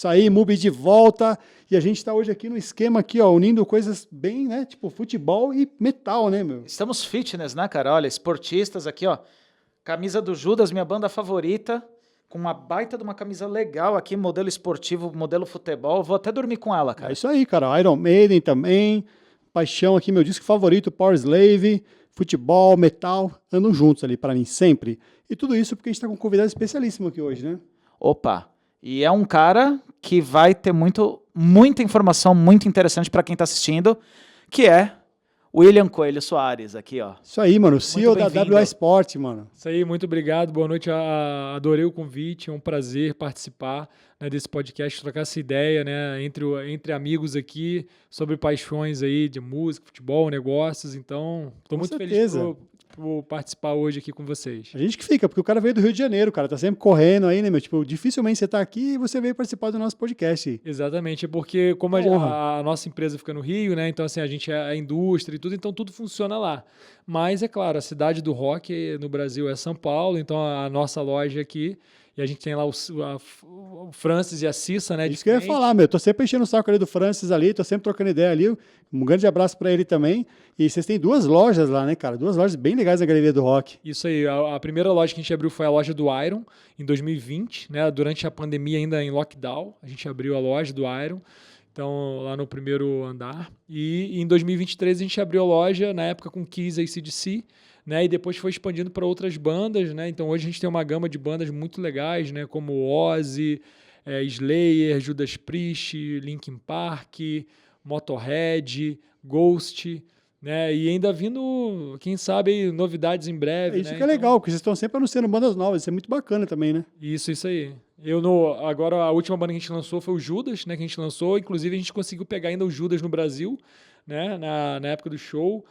Isso aí, Mubi de volta. E a gente está hoje aqui no esquema aqui, ó, unindo coisas bem, né? Tipo futebol e metal, né, meu? Estamos fitness, né, cara? Olha, esportistas aqui, ó. Camisa do Judas, minha banda favorita. Com uma baita de uma camisa legal aqui, modelo esportivo, modelo futebol. Vou até dormir com ela, É cara. isso aí, cara. Iron Maiden também. Paixão aqui, meu disco favorito, Power Slave. Futebol, metal, andam juntos ali para mim, sempre. E tudo isso porque a gente está com um convidado especialíssimo aqui hoje, né? Opa! E é um cara que vai ter muita informação muito interessante para quem tá assistindo, que é William Coelho Soares, aqui, ó. Isso aí, mano. CEO da bem-vindo. WA Sport, mano. Isso aí, muito obrigado, boa noite, adorei o convite, é um prazer participar, né, desse podcast, trocar essa ideia, né, entre amigos aqui, sobre paixões aí de música, futebol, negócios, então estou muito certeza. feliz por participar hoje aqui com vocês. A gente que fica, porque o cara veio do Rio de Janeiro, cara, tá sempre correndo aí, né, meu? Tipo, dificilmente você tá aqui e você veio participar do nosso podcast. Exatamente, porque como a nossa empresa fica no Rio, né, então assim, a gente é a indústria e tudo, então tudo funciona lá. Mas é claro, a cidade do rock no Brasil é São Paulo, então a nossa loja aqui, e a gente tem lá o Francis e a Cissa, né? Isso que eu ia falar, meu. Tô sempre enchendo o saco ali do Francis ali, tô sempre trocando ideia ali. Um grande abraço pra ele também. E vocês têm 2 lojas lá, né, cara? 2 lojas bem legais na Galeria do Rock. Isso aí, a primeira loja que a gente abriu foi a loja do Iron, em 2020, né? Durante a pandemia, ainda em lockdown, a gente abriu a loja do Iron. Então, lá no primeiro andar. E em 2023 a gente abriu a loja, na época com Kiss e AC/DC, né? E depois foi expandindo para outras bandas, né? Então hoje a gente tem uma gama de bandas muito legais, né? Como Ozzy, Slayer, Judas Priest, Linkin Park, Motorhead, Ghost, né? E ainda vindo, quem sabe, novidades em breve, Isso né? que é legal, porque vocês estão sempre anunciando bandas novas. Isso é muito bacana também, né? Isso aí. Agora a última banda que a gente lançou foi o Judas, né? Que a gente lançou. Inclusive a gente conseguiu pegar ainda o Judas no Brasil, né? Na época do show.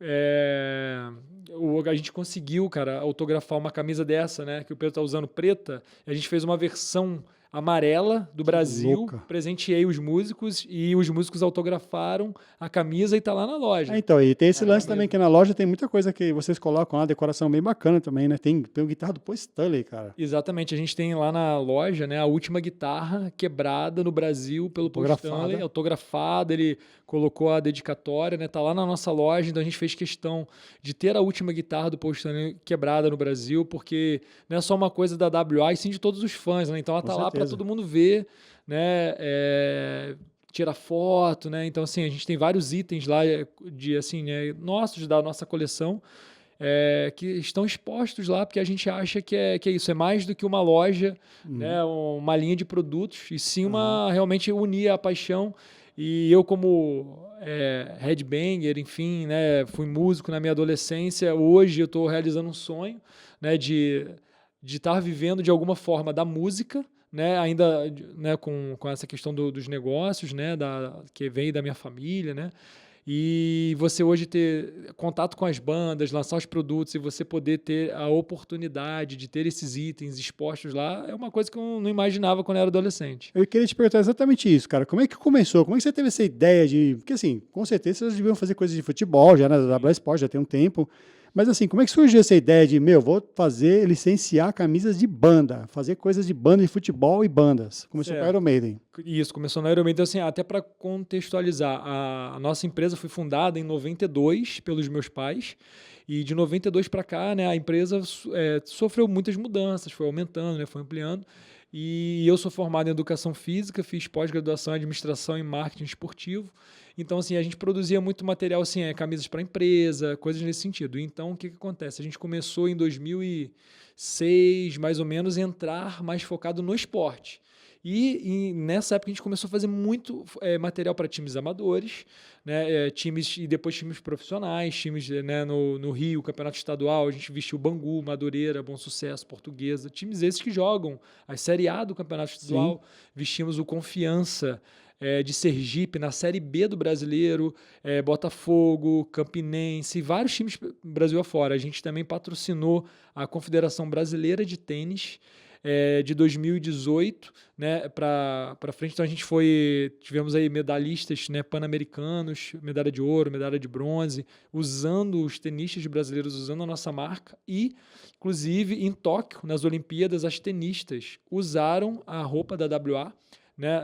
A gente conseguiu, cara, autografar uma camisa dessa, né? Que o Pedro tá usando preta. A gente fez uma versão amarela do Brasil, louca. presenteei os músicos e os músicos autografaram a camisa e tá lá na loja. Então, e tem esse lance também que na loja tem muita coisa que vocês colocam lá, decoração bem bacana também, né? Tem o guitarra do Paul Stanley, cara. Exatamente, a gente tem lá na loja, né, a última guitarra quebrada no Brasil pelo Paul Stanley, autografada, ele colocou a dedicatória, né, tá lá na nossa loja, então a gente fez questão de ter a última guitarra do Paul Stanley quebrada no Brasil, porque não é só uma coisa da WA, e sim de todos os fãs, né, então ela tá lá para todo mundo ver, né, tira foto, né, então assim, a gente tem vários itens lá de, assim, né, nossos, da nossa coleção, que estão expostos lá, porque a gente acha que é isso, é mais do que uma loja, né, uma linha de produtos, e sim realmente unir a paixão. E eu como headbanger, enfim, né, fui músico na minha adolescência, hoje eu estou realizando um sonho, né, de estar vivendo de alguma forma da música, né, ainda, né, com essa questão dos negócios, né, que vem da minha família, né, e você hoje ter contato com as bandas, lançar os produtos e você poder ter a oportunidade de ter esses itens expostos lá é uma coisa que eu não imaginava quando eu era adolescente. Eu queria te perguntar exatamente isso, cara. Como é que começou? Como é que você teve essa ideia de... Porque assim, com certeza vocês deviam fazer coisas de futebol já, né? Da WA Sport já tem um tempo. Mas assim, como é que surgiu essa ideia de, vou licenciar camisas de banda, fazer coisas de banda de futebol e bandas? Começou com a Iron Maiden. Isso, começou na Iron Maiden. Então, assim, até para contextualizar, a nossa empresa foi fundada em 92 pelos meus pais, e de 92 para cá, né, a empresa sofreu muitas mudanças, foi aumentando, né, foi ampliando. E eu sou formado em Educação Física, fiz pós-graduação em Administração e Marketing Esportivo. Então, assim, a gente produzia muito material, assim, camisas para empresa, coisas nesse sentido. Então, o que acontece? A gente começou em 2006, mais ou menos, a entrar mais focado no esporte. E nessa época a gente começou a fazer muito material para times amadores, né, times e depois times profissionais, times, né, no Rio, Campeonato Estadual, a gente vestiu Bangu, Madureira, Bom Sucesso, Portuguesa, times esses que jogam a Série A do Campeonato Estadual. Sim. Vestimos o Confiança de Sergipe na Série B do Brasileiro, Botafogo, Campinense, vários times Brasil afora. A gente também patrocinou a Confederação Brasileira de Tênis, de 2018, né, para frente. Então a gente tivemos aí medalhistas, né, pan-americanos, medalha de ouro, medalha de bronze, usando os tenistas brasileiros, usando a nossa marca, e inclusive em Tóquio, nas Olimpíadas, as tenistas usaram a roupa da WA, né,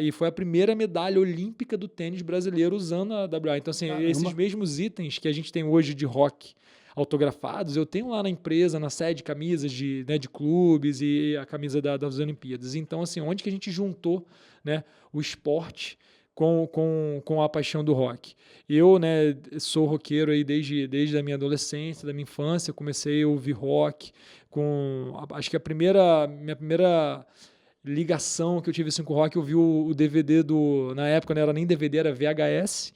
e foi a primeira medalha olímpica do tênis brasileiro usando a WA. Então, assim, Caramba. esses mesmos itens que a gente tem hoje de rock autografados, eu tenho lá na empresa, na sede, camisas de, né, de clubes e a camisa das Olimpíadas. Então, assim, onde que a gente juntou, né, o esporte com a paixão do rock? Eu, né, sou roqueiro aí desde a minha adolescência, da minha infância, comecei a ouvir rock acho que minha primeira ligação que eu tive assim, com o rock, eu vi o DVD na época não era nem DVD, era VHS,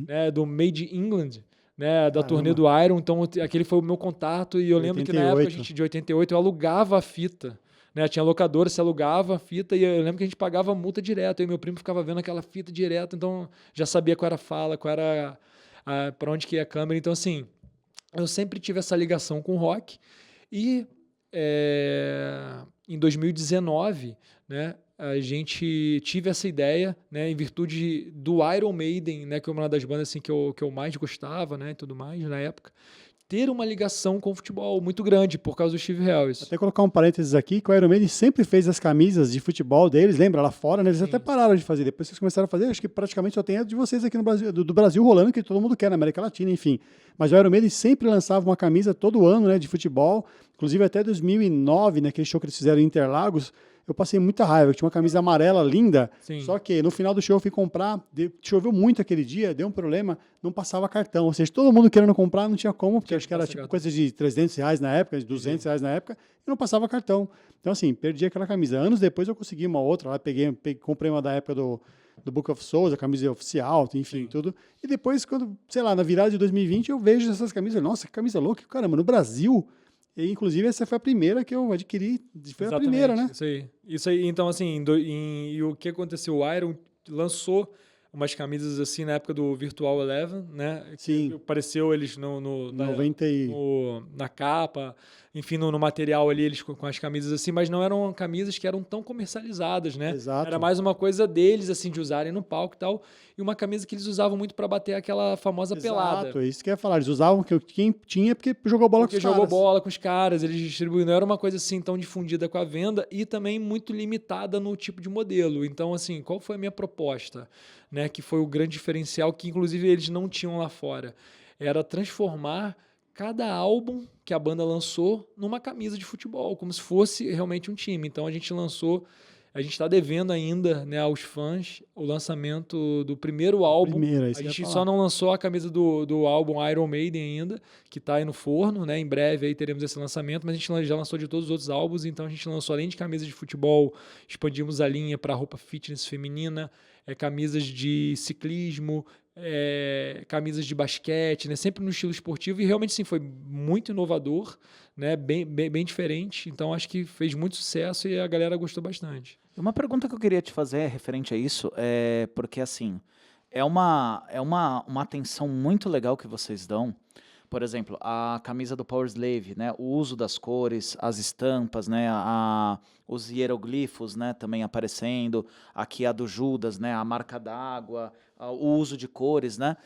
né, do Made in England, né, da turnê do Iron. Então aquele foi o meu contato, e eu lembro que na época, de 88, eu alugava a fita, né, tinha locadora, se alugava a fita, e eu lembro que a gente pagava multa direto, e meu primo ficava vendo aquela fita direto, então já sabia qual era a fala, qual era para onde que ia a câmera. Então, assim, eu sempre tive essa ligação com o rock. E em 2019, né, a gente tive essa ideia, né, em virtude do Iron Maiden, né, que é uma das bandas assim, que eu mais gostava, né, e tudo mais na época, ter uma ligação com o futebol muito grande por causa do Steve Harris. Até colocar um parênteses aqui, que o Iron Maiden sempre fez as camisas de futebol deles, lembra? Lá fora, né? Eles até pararam de fazer. Depois que vocês começaram a fazer, acho que praticamente só tem a de vocês aqui no Brasil, do Brasil rolando, que todo mundo quer, na América Latina, enfim. Mas o Iron Maiden sempre lançava uma camisa todo ano, né, de futebol. Inclusive até 2009, naquele show que eles fizeram em Interlagos, eu passei muita raiva. Eu tinha uma camisa amarela linda, Sim. Só que no final do show eu fui comprar, choveu muito aquele dia, deu um problema, não passava cartão. Ou seja, todo mundo querendo comprar, não tinha como, porque acho que era tipo coisa de R$300 na época, de R$200 na época, e não passava cartão. Então, assim, perdi aquela camisa. Anos depois eu consegui uma outra, lá comprei uma da época do Book of Souls, a camisa oficial, enfim, tudo. E depois, quando, sei lá, na virada de 2020, eu vejo essas camisas, nossa, que camisa louca, caramba, no Brasil. E, inclusive, essa foi a primeira que eu adquiri. Foi Exatamente, a primeira, né? Isso aí. Então, assim, e o que aconteceu? O Iron lançou umas camisas assim na época do Virtual Eleven, né? Sim. Que apareceu eles na capa, enfim, no material ali, eles com as camisas assim, mas não eram camisas que eram tão comercializadas, né? Exato. Era mais uma coisa deles, assim, de usarem no palco e tal, e uma camisa que eles usavam muito para bater aquela famosa pelada. Exato, é isso que eu ia falar. Eles usavam que quem tinha porque jogou bola com os caras. Porque jogou bola com os caras, eles distribuíram. Não era uma coisa assim tão difundida com a venda e também muito limitada no tipo de modelo. Então, assim, qual foi a minha proposta? Né, que foi o grande diferencial que, inclusive, eles não tinham lá fora. Era transformar cada álbum que a banda lançou numa camisa de futebol, como se fosse realmente um time. Então, a gente está devendo ainda, né, aos fãs o lançamento do primeiro álbum. A gente só não lançou a camisa do álbum Iron Maiden ainda, que está aí no forno, né? Em breve aí teremos esse lançamento, mas a gente já lançou de todos os outros álbuns, então a gente lançou, além de camisa de futebol, expandimos a linha para roupa fitness feminina, camisas de ciclismo, camisas de basquete, né? Sempre no estilo esportivo, e realmente sim, foi muito inovador, né? Bem diferente, então acho que fez muito sucesso e a galera gostou bastante. Uma pergunta que eu queria te fazer referente a isso, porque assim, é uma atenção muito legal que vocês dão. Por exemplo, a camisa do Power Slave, né, o uso das cores, as estampas, né, os hieroglifos, né, também aparecendo, aqui a do Judas, né, a marca d'água, o uso de cores, né?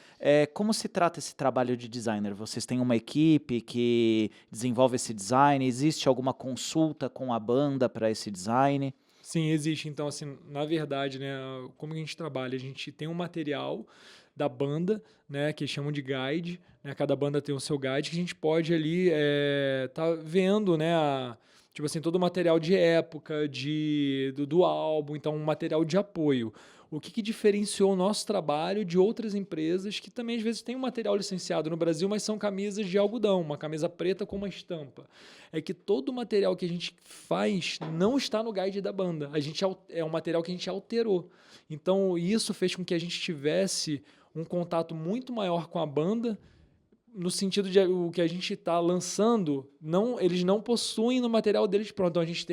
Como se trata esse trabalho de designer? Vocês têm uma equipe que desenvolve esse design? Existe alguma consulta com a banda para esse design? Sim, existe. Então, assim, na verdade, né, como a gente trabalha? A gente tem um material da banda, né, que chamam de guide, né, cada banda tem o seu guide, que a gente pode ali tá vendo, né, tipo assim, todo o material de época, do álbum, então um material de apoio. O que diferenciou o nosso trabalho de outras empresas que também às vezes tem um material licenciado no Brasil, mas são camisas de algodão, uma camisa preta com uma estampa. É que todo o material que a gente faz não está no guide da banda. É um material que a gente alterou. Então isso fez com que a gente tivesse um contato muito maior com a banda, no sentido de o que a gente está lançando, eles não possuem no material deles pronto. Então a gente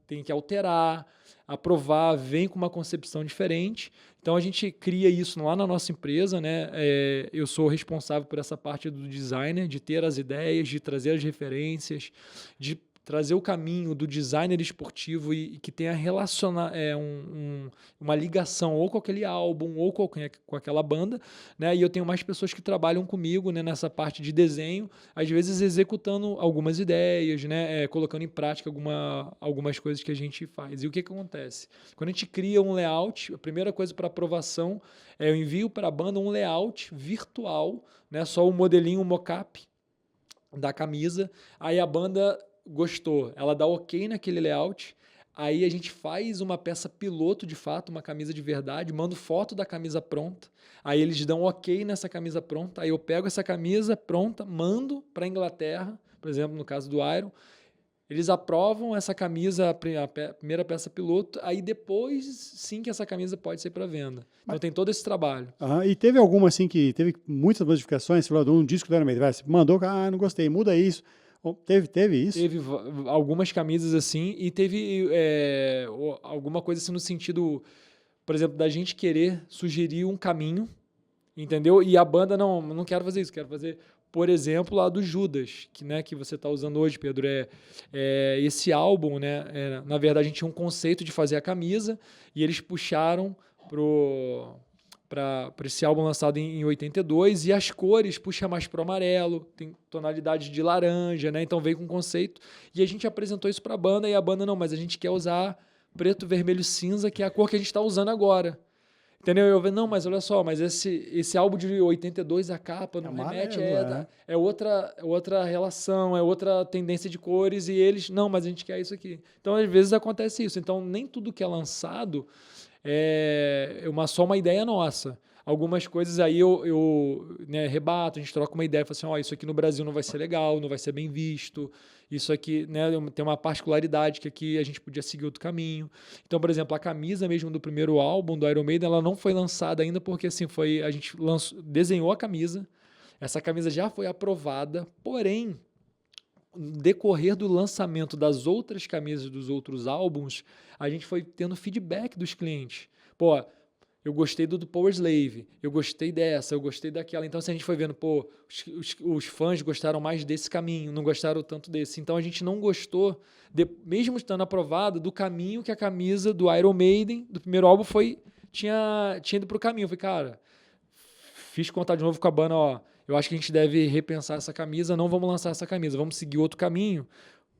tem que alterar, aprovar, vem com uma concepção diferente. Então a gente cria isso lá na nossa empresa, né? Eu sou responsável por essa parte do designer, de ter as ideias, de trazer as referências, de trazer o caminho do designer esportivo e que tenha uma ligação ou com aquele álbum ou com aquela banda, né? E eu tenho mais pessoas que trabalham comigo, né, nessa parte de desenho, às vezes executando algumas ideias, né, colocando em prática algumas coisas que a gente faz. E o que acontece? Quando a gente cria um layout, a primeira coisa para aprovação é eu envio para a banda um layout virtual, né, só o modelinho, o mockup da camisa, aí a banda gostou, ela dá ok naquele layout, aí a gente faz uma peça piloto de fato, uma camisa de verdade, mando foto da camisa pronta, aí eles dão ok nessa camisa pronta, aí eu pego essa camisa pronta, mando para a Inglaterra, por exemplo, no caso do Iron, eles aprovam essa camisa, a primeira peça piloto, aí depois sim que essa camisa pode ser para venda. Então tem todo esse trabalho. E teve alguma assim que teve muitas modificações, você falou de um disco do Iron Maiden, você mandou, não gostei, muda isso. Teve isso? Teve algumas camisas assim e teve alguma coisa assim no sentido, por exemplo, da gente querer sugerir um caminho, entendeu? E a banda, não quero fazer isso, quero fazer, por exemplo, a do Judas, que você está usando hoje, Pedro, esse álbum, né? Na verdade, a gente tinha um conceito de fazer a camisa e eles puxaram para esse álbum lançado em 82, e as cores puxa mais para o amarelo, tem tonalidade de laranja, né? Então veio com um conceito, e a gente apresentou isso para a banda, e a banda, não, mas a gente quer usar preto, vermelho, cinza, que é a cor que a gente está usando agora. Entendeu? Eu falei, não, mas olha só, mas esse álbum de 82, a capa não remete, é outra relação, é outra tendência de cores, e eles, não, mas a gente quer isso aqui. Então, às vezes acontece isso. Então, nem tudo que é lançado só uma ideia nossa. Algumas coisas aí eu rebato, a gente troca uma ideia, fala assim, isso aqui no Brasil não vai ser legal, não vai ser bem visto, isso aqui, né, tem uma particularidade que aqui a gente podia seguir outro caminho. Então, por exemplo, a camisa mesmo do primeiro álbum do Iron Maiden, ela não foi lançada ainda porque assim, a gente desenhou a camisa, essa camisa já foi aprovada, porém, no decorrer do lançamento das outras camisas dos outros álbuns, a gente foi tendo feedback dos clientes. Pô, eu gostei do Power Slave, eu gostei dessa, eu gostei daquela. Então, se a gente foi vendo, os fãs gostaram mais desse caminho, não gostaram tanto desse. Então, a gente não gostou, mesmo estando aprovado, do caminho que a camisa do Iron Maiden, do primeiro álbum, tinha ido para o caminho. Eu falei, cara, fiz contato de novo com a banda, eu acho que a gente deve repensar essa camisa, não vamos lançar essa camisa, vamos seguir outro caminho,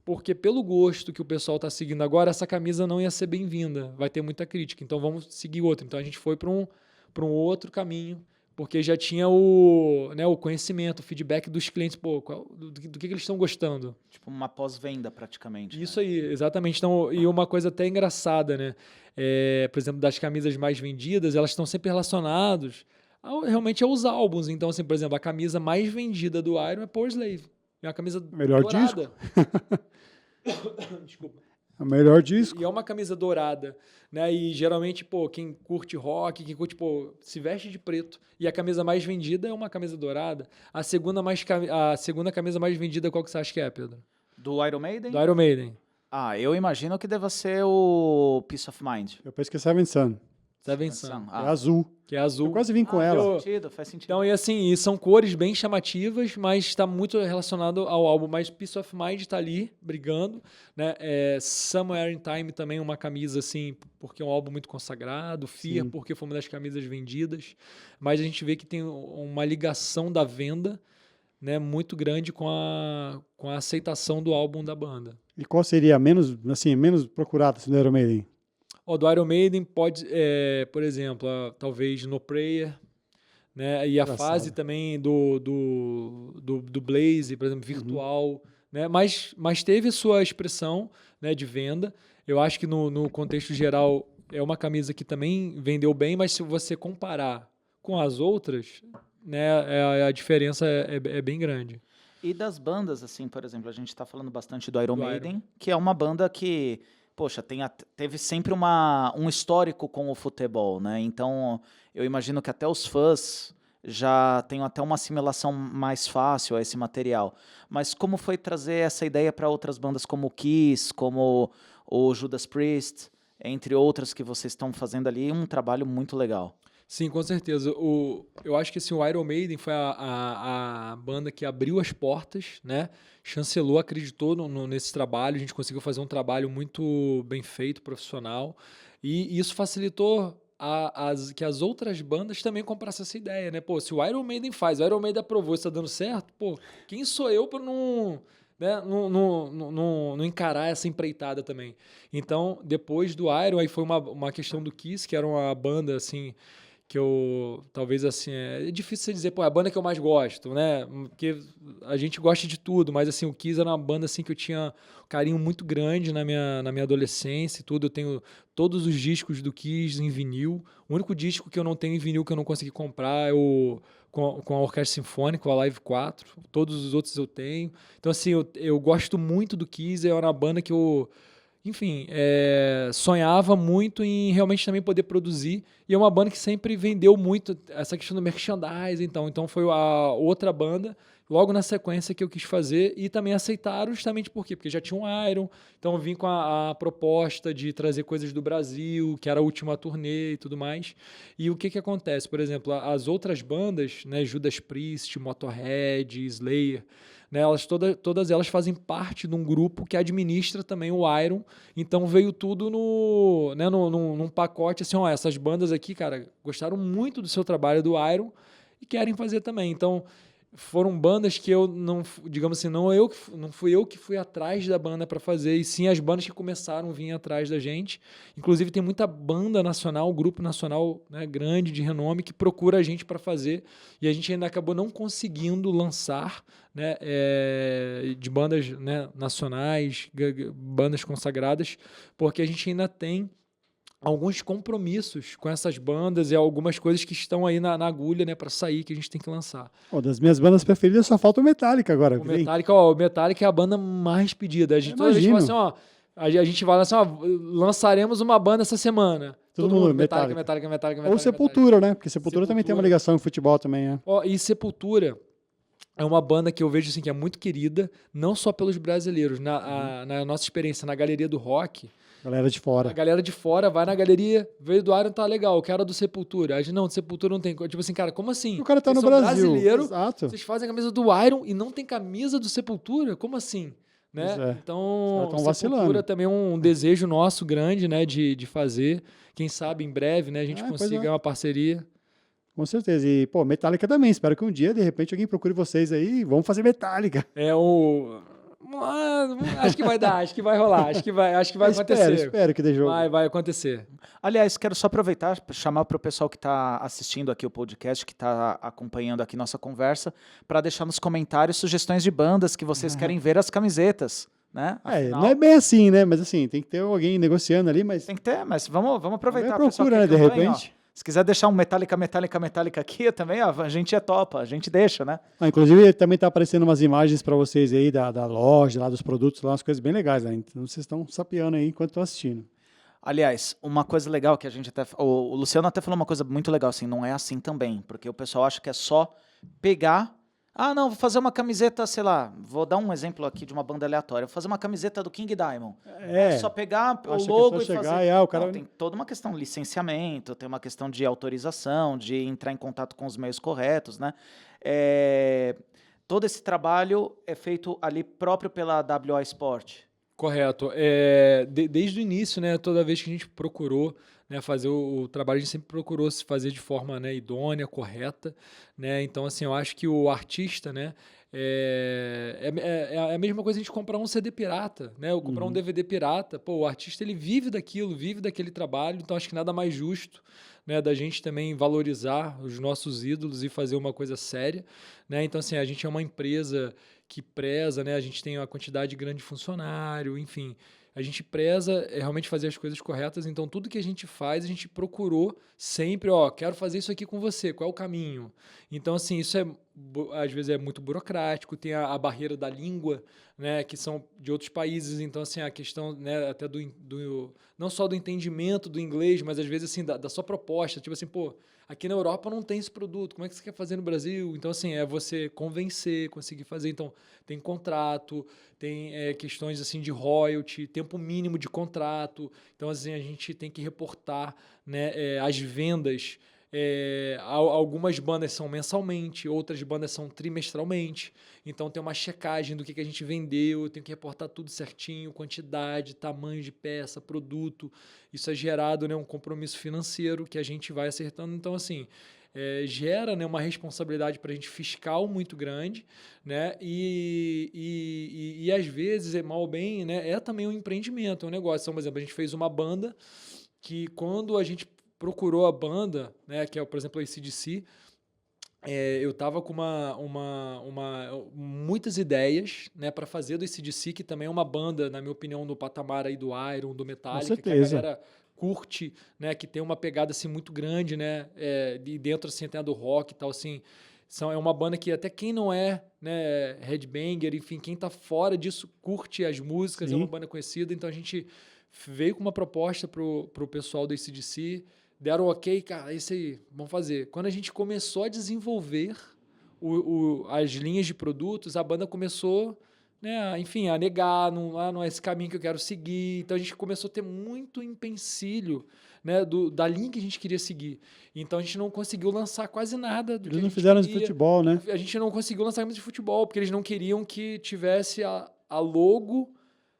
porque pelo gosto que o pessoal está seguindo agora, essa camisa não ia ser bem-vinda, vai ter muita crítica, então vamos seguir outra. Então a gente foi para um outro caminho, porque já tinha o conhecimento, o feedback dos clientes, do que eles estão gostando. Tipo uma pós-venda praticamente. Isso aí, exatamente. Então, e uma coisa até engraçada, né? Por exemplo, das camisas mais vendidas, elas estão sempre relacionadas realmente aos álbuns. Então, assim, por exemplo, a camisa mais vendida do Iron é Power Slave. É uma camisa melhor dourada. Disco. Desculpa. O melhor disco. E é uma camisa dourada, né? E geralmente, quem curte rock, quem curte, se veste de preto. E a camisa mais vendida é uma camisa dourada. A segunda camisa mais vendida, qual que você acha que é, Pedro? Do Iron Maiden? Do Iron Maiden. Eu imagino que deva ser o Peace of Mind. Eu penso que é Seven Sun. Seven Sun. É azul. Que é azul. Eu quase vim com ela. Faz sentido. Então, e assim, são cores bem chamativas, mas está muito relacionado ao álbum. Mas Peace of Mind está ali, brigando, né? Somewhere in Time também, uma camisa assim, porque é um álbum muito consagrado. Fear, Sim. porque foi uma das camisas vendidas. Mas a gente vê que tem uma ligação da venda, né, muito grande com a aceitação do álbum da banda. E qual seria menos procurado assim, do Iron Maiden? Do Iron Maiden pode, por exemplo, talvez No Prayer, né? E a fase também do Blaze, por exemplo, virtual, né? Mas teve sua expressão, né, de venda. Eu acho que no contexto geral é uma camisa que também vendeu bem, mas se você comparar com as outras, né, a diferença é bem grande. E das bandas, assim, por exemplo, a gente está falando bastante do Iron Maiden, que é uma banda que, poxa, teve sempre um histórico com o futebol, né? Então, eu imagino que até os fãs já tenham até uma assimilação mais fácil a esse material. Mas como foi trazer essa ideia para outras bandas como o Kiss, como o Judas Priest, entre outras que vocês estão fazendo ali, um trabalho muito legal? Sim, com certeza. Eu acho que assim, o Iron Maiden foi a banda que abriu as portas, né? Chancelou, acreditou nesse trabalho. A gente conseguiu fazer um trabalho muito bem feito, profissional. E isso facilitou que as outras bandas também comprassem essa ideia, né? Pô, se o Iron Maiden faz, o Iron Maiden aprovou, está dando certo, pô, quem sou eu para não, né, não encarar essa empreitada também? Então, depois do Iron, aí foi uma questão do Kiss, que era uma banda, assim, que eu, talvez assim, é difícil você dizer, pô, é a banda que eu mais gosto, né? Porque a gente gosta de tudo, mas assim, o Kiss era uma banda assim que eu tinha um carinho muito grande na minha adolescência e tudo. Eu tenho todos os discos do Kiss em vinil. O único disco que eu não tenho em vinil que eu não consegui comprar é o com a Orquestra Sinfônica, o Alive 4. Todos os outros eu tenho. Então assim, eu gosto muito do Kiss, era uma banda que eu, enfim, sonhava muito em realmente também poder produzir. E é uma banda que sempre vendeu muito essa questão do merchandising. Então foi a outra banda, logo na sequência, que eu quis fazer. E também aceitaram justamente por quê? Porque já tinha um Iron. Então eu vim com a proposta de trazer coisas do Brasil, que era a última turnê e tudo mais. E o que acontece? Por exemplo, as outras bandas, né, Judas Priest, Motorhead, Slayer, né, todas elas fazem parte de um grupo que administra também o Iron. Então veio tudo num pacote assim, ó, essas bandas aqui, cara, gostaram muito do seu trabalho do Iron e querem fazer também. Então foram bandas que eu não, digamos assim, não fui eu que fui atrás da banda para fazer, e sim as bandas que começaram a vir atrás da gente. Inclusive tem muita banda nacional, grupo nacional, né, grande, de renome, que procura a gente para fazer, e a gente ainda acabou não conseguindo lançar, né, de bandas, né, nacionais, bandas consagradas, porque a gente ainda tem alguns compromissos com essas bandas e algumas coisas que estão aí na agulha, né, para sair, que a gente tem que lançar. Ó, das minhas bandas preferidas só falta o Metallica agora. O Metallica é a banda mais pedida. A gente toda vez fala assim, ó, a gente vai lá assim, ó, lançaremos uma banda essa semana. Todo mundo, Metallica. Ou Sepultura, né? Porque Sepultura também tem uma ligação com futebol também, é. Ó, e Sepultura é uma banda que eu vejo assim, que é muito querida, não só pelos brasileiros. Na nossa experiência na Galeria do Rock, Galera de fora. a galera de fora vai na galeria, veio do Iron, tá legal, o cara do Sepultura. A gente, não, do Sepultura não tem. Tipo assim, cara, como assim? O cara tá Vocês no são Brasil. brasileiro, Exato. vocês fazem a camisa do Iron e não tem camisa do Sepultura? Como assim? Né? Pois é. Então, Os caras tão Sepultura vacilando. também é um desejo nosso grande, né, de fazer. Quem sabe em breve, né, a gente Pois consiga é. uma parceria. Com certeza. E, pô, Metallica também. Espero que um dia, de repente, alguém procure vocês aí e vamos fazer Metallica. Acho que vai dar, acho que vai rolar, acho que vai acontecer. Espero que dê jogo. Vai acontecer. Aliás, quero só aproveitar, chamar para o pessoal que está assistindo aqui o podcast, que está acompanhando aqui nossa conversa, para deixar nos comentários sugestões de bandas que vocês querem ver as camisetas, né? Afinal, Não é bem assim, né? Mas assim, tem que ter alguém negociando ali, mas tem que ter, mas vamos aproveitar. Vai à pessoal procura, que né, de acompanha, ó. repente. Se quiser deixar um Metallica aqui também, ó, a gente topa, a gente deixa, né? Inclusive também tá aparecendo umas imagens para vocês aí da loja, lá dos produtos, lá umas coisas bem legais, né? Então vocês estão sapeando aí enquanto estão assistindo. Aliás, uma coisa legal que a gente até... O Luciano até falou uma coisa muito legal, assim, não é assim também, porque o pessoal acha que é só pegar... Ah, não, vou fazer uma camiseta, sei lá, vou dar um exemplo aqui de uma banda aleatória, vou fazer uma camiseta do King Diamond. É só pegar o Acha que é logo só e chegar fazer... e, o cara... Não, tem toda uma questão de licenciamento, tem uma questão de autorização, de entrar em contato com os meios corretos, né? Todo esse trabalho é feito ali próprio pela WO Sport. Correto. Desde o início, né, toda vez que a gente procurou, né, fazer o trabalho, a gente sempre procurou se fazer de forma, né, idônea, correta, né? Então, assim, eu acho que o artista, né, é a mesma coisa a gente comprar um CD pirata, né, ou comprar um DVD pirata. Pô, o artista, ele vive daquilo, vive daquele trabalho, então acho que nada mais justo, né, da gente também valorizar os nossos ídolos e fazer uma coisa séria, né? Então, assim, a gente é uma empresa que preza, né? A gente tem uma quantidade grande de funcionário, enfim, a gente preza realmente fazer as coisas corretas. Então, tudo que a gente faz, a gente procurou sempre, quero fazer isso aqui com você, qual é o caminho? Então, assim, isso às vezes é muito burocrático, tem a barreira da língua, né, que são de outros países. Então, assim, a questão, né, até não só do entendimento do inglês, mas às vezes, assim, da sua proposta, tipo assim, pô, aqui na Europa não tem esse produto, como é que você quer fazer no Brasil? Então, assim, é você convencer, conseguir fazer. Então, tem contrato, tem questões assim de royalty, tempo mínimo de contrato. Então, assim, a gente tem que reportar, né, as vendas Algumas bandas são mensalmente, outras bandas são trimestralmente. Então tem uma checagem do que a gente vendeu, eu tenho que reportar tudo certinho, quantidade, tamanho de peça, produto. Isso é gerado, né, um compromisso financeiro que a gente vai acertando. Então, assim, gera, né, uma responsabilidade para a gente fiscal muito grande, né? E às vezes, mal ou bem, né, é também um empreendimento, é um negócio. Então, por exemplo, a gente fez uma banda que quando a gente procurou a banda, né, que é, por exemplo, a AC/DC, eu tava com muitas ideias, né, para fazer do AC/DC, que também é uma banda, na minha opinião, no patamar aí do Iron, do Metallica, que a certeza. galera curte, né, que tem uma pegada assim muito grande, né, e dentro assim até do rock e tal, assim, é uma banda que até quem não é, né, headbanger, enfim, quem tá fora disso curte as músicas, é uma Sim. banda conhecida, então a gente veio com uma proposta pro pessoal do AC/DC, deram ok, cara, é isso aí, vamos fazer. Quando a gente começou a desenvolver as linhas de produtos, a banda começou, né, enfim, a negar, não é esse caminho que eu quero seguir. Então a gente começou a ter muito empecilho, né, da linha que a gente queria seguir. Então a gente não conseguiu lançar quase nada do que Eles a não gente fizeram de queria. futebol, né? A gente não conseguiu lançar muito de futebol, porque eles não queriam que tivesse a logo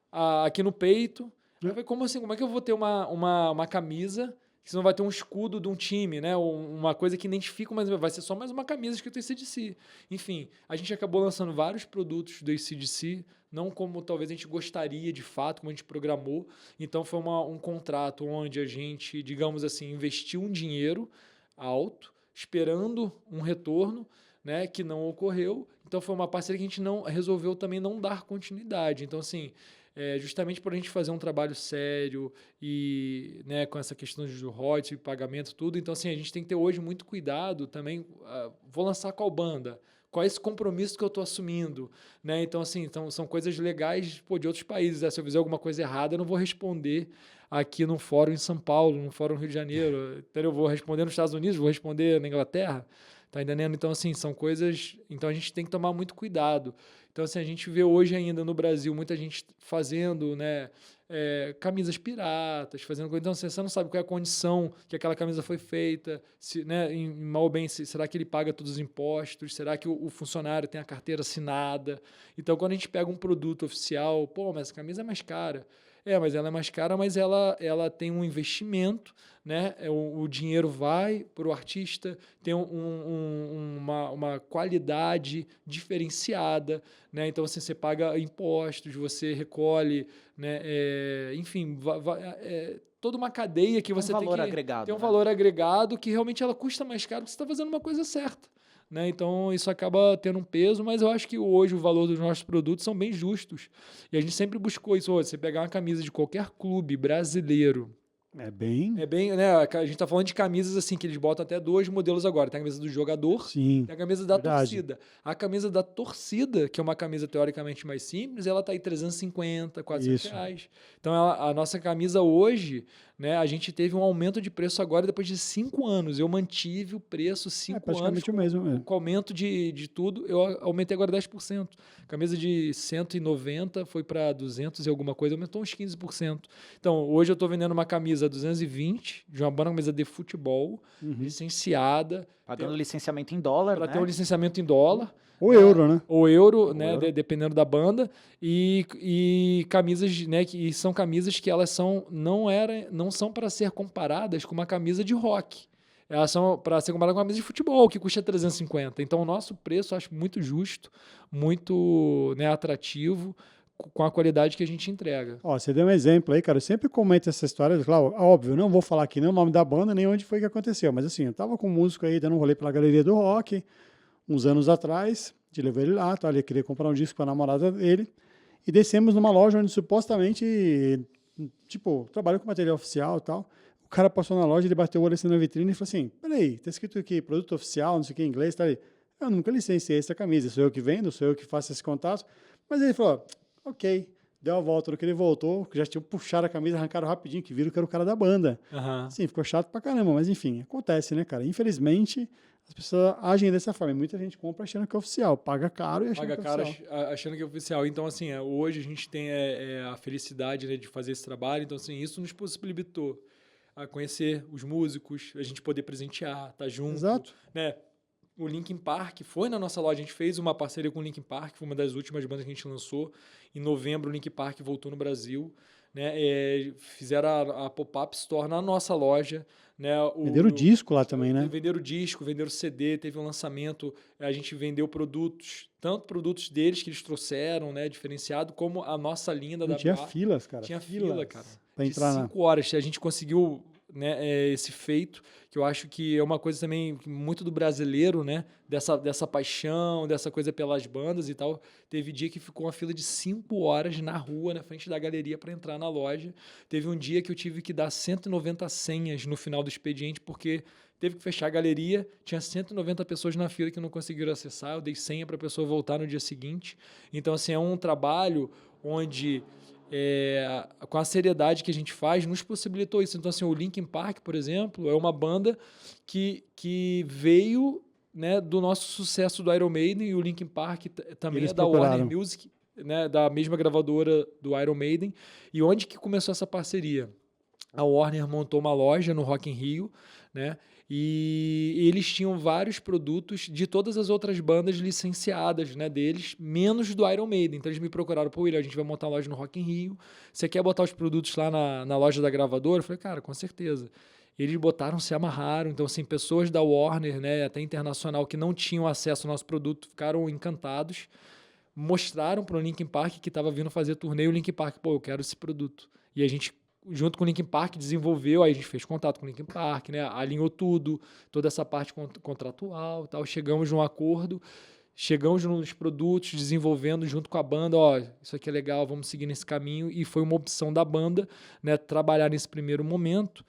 aqui no peito. Eu falei, como assim? Como é que eu vou ter uma camisa que você não vai ter um escudo de um time, né? Uma coisa que identifica, mas vai ser só mais uma camisa escrito AC/DC. Enfim, a gente acabou lançando vários produtos do AC/DC, não como talvez a gente gostaria de fato, como a gente programou. Então foi um contrato onde a gente, digamos assim, investiu um dinheiro alto, esperando um retorno, né, que não ocorreu. Então foi uma parceria que a gente não resolveu também não dar continuidade. Então, assim, justamente por a gente fazer um trabalho sério e, né, com essa questão de royalties, pagamento, tudo. Então, assim, a gente tem que ter hoje muito cuidado também. Vou lançar qual banda? Qual é esse compromisso que eu estou assumindo? Né? Então, assim, são coisas legais, pô, de outros países. Se eu fizer alguma coisa errada, eu não vou responder aqui num fórum em São Paulo, num fórum no Rio de Janeiro. Eu vou responder nos Estados Unidos, vou responder na Inglaterra. Tá entendendo? Então, assim, são coisas... Então, a gente tem que tomar muito cuidado. Então, assim, a gente vê hoje ainda no Brasil muita gente fazendo, né, camisas piratas, fazendo coisa. Então, você não sabe qual é a condição que aquela camisa foi feita, se, né, mal ou bem, será que ele paga todos os impostos? Será que o funcionário tem a carteira assinada? Então, quando a gente pega um produto oficial, pô, mas essa camisa é mais cara. Mas ela é mais cara, mas ela tem um investimento, né? O dinheiro vai para o artista, tem uma qualidade diferenciada, né? Então você paga impostos, você recolhe, né? Enfim, toda uma cadeia que você tem valor que agregado, tem um né? valor agregado que realmente ela custa mais caro porque você está fazendo uma coisa certa. Né? Então, isso acaba tendo um peso, mas eu acho que hoje o valor dos nossos produtos são bem justos. E a gente sempre buscou isso. Você pegar uma camisa de qualquer clube brasileiro, É bem... né? A gente tá falando de camisas assim, que eles botam até dois modelos agora. Tem a camisa do jogador, Sim, tem a camisa da verdade. torcida. A camisa da torcida, que é uma camisa teoricamente mais simples, ela tá aí 350, 400 Isso. reais. Então, a nossa camisa hoje, né? A gente teve um aumento de preço agora depois de 5 anos. Eu mantive o preço 5 anos praticamente o mesmo mesmo. com aumento de tudo. Eu aumentei agora 10%. Camisa de 190 foi para 200 e alguma coisa, aumentou uns 15%. Então, hoje eu estou vendendo uma camisa 220 de uma banda, camisa de futebol, licenciada. Pagando licenciamento em dólar, Para né? ter um licenciamento em dólar. Ou euro, né? Ou euro, né? euro. Dependendo da banda. E camisas, né? Que são camisas que elas não são para ser comparadas com uma camisa de rock. Elas são para ser comparadas com uma camisa de futebol, que custa 350. Então, o nosso preço eu acho muito justo, muito, né, atrativo, com a qualidade que a gente entrega. Ó, você deu um exemplo aí, cara. Eu sempre comento essa história. Claro, óbvio, não vou falar aqui nem o nome da banda, nem onde foi que aconteceu. Mas assim, eu tava com um músico aí, dando um rolê pela Galeria do Rock, uns anos atrás. De levar ele lá, tá? Ele queria comprar um disco pra namorada dele. E descemos numa loja onde supostamente, tipo, trabalha com material oficial e tal. O cara passou na loja, ele bateu o olho assim na vitrine e falou assim, peraí, tá escrito aqui, produto oficial, não sei o que, em inglês, tá ali. Eu nunca licenciei essa camisa, sou eu que vendo, sou eu que faço esse contato. Mas ele falou, ok, deu a volta. No que ele voltou, já tinham puxado a camisa, arrancaram rapidinho, que viram que era o cara da banda. Sim, ficou chato pra caramba, mas enfim, acontece, né, cara? Infelizmente, as pessoas agem dessa forma. Muita gente compra achando que é oficial, paga caro e achando Paga que é caro oficial. achando que é oficial. Então, assim, hoje a gente tem a felicidade, né, de fazer esse trabalho. Então, assim, isso nos possibilitou a conhecer os músicos, a gente poder presentear, estar junto. Exato. Né? O Linkin Park foi na nossa loja, a gente fez uma parceria com o Linkin Park, foi uma das últimas bandas que a gente lançou. Em novembro, o Linkin Park voltou no Brasil. Né? Fizeram a Pop-Up Store na nossa loja. Né? Venderam o disco lá também, né? Venderam o disco, venderam o CD, teve um lançamento. A gente vendeu produtos, tanto produtos deles que eles trouxeram, né, diferenciado, como a nossa linha da Não WA. tinha filas, cara. Tinha fila, cara. Pra De entrar 5 horas. A gente conseguiu, né, esse feito, que eu acho que é uma coisa também muito do brasileiro, né? Dessa paixão, dessa coisa pelas bandas e tal. Teve dia que ficou uma fila de 5 horas na rua, na frente da galeria, para entrar na loja. Teve um dia que eu tive que dar 190 senhas no final do expediente, porque teve que fechar a galeria, tinha 190 pessoas na fila que não conseguiram acessar, eu dei senha para a pessoa voltar no dia seguinte. Então, assim, é um trabalho onde... com a seriedade que a gente faz, nos possibilitou isso. Então, assim, o Linkin Park, por exemplo, é uma banda que veio, né, do nosso sucesso do Iron Maiden, e o Linkin Park também Eles é da procuraram. Warner Music, né, da mesma gravadora do Iron Maiden. E onde que começou essa parceria? A Warner montou uma loja no Rock in Rio, né? E eles tinham vários produtos de todas as outras bandas licenciadas, né, deles, menos do Iron Maiden. Então eles me procuraram, pô, William, a gente vai montar uma loja no Rock in Rio, você quer botar os produtos lá na loja da gravadora? Eu falei, cara, com certeza. Eles botaram, se amarraram. Então, assim, pessoas da Warner, né, até internacional, que não tinham acesso ao nosso produto, ficaram encantados, mostraram para o Linkin Park que estava vindo fazer turnê, e o Linkin Park, pô, eu quero esse produto. E a gente, junto com o Linkin Park, desenvolveu, aí a gente fez contato com o Linkin Park, né, alinhou tudo, toda essa parte contratual, tal, chegamos num acordo, chegamos nos produtos, desenvolvendo junto com a banda, ó, isso aqui é legal, vamos seguir nesse caminho, e foi uma opção da banda, né, trabalhar nesse primeiro momento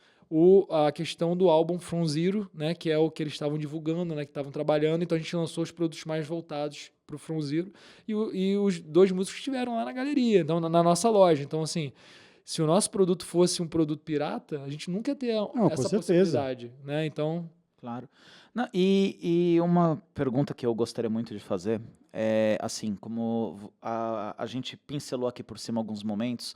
a questão do álbum From Zero, né, que é o que eles estavam divulgando, né, que estavam trabalhando, então a gente lançou os produtos mais voltados para o From Zero, e os 2 músicos estiveram lá na galeria, então, na nossa loja. Então, assim, se o nosso produto fosse um produto pirata, a gente nunca ia ter essa possibilidade, né? Então... Claro. Não, e uma pergunta que eu gostaria muito de fazer é, assim, como a gente pincelou aqui por cima alguns momentos,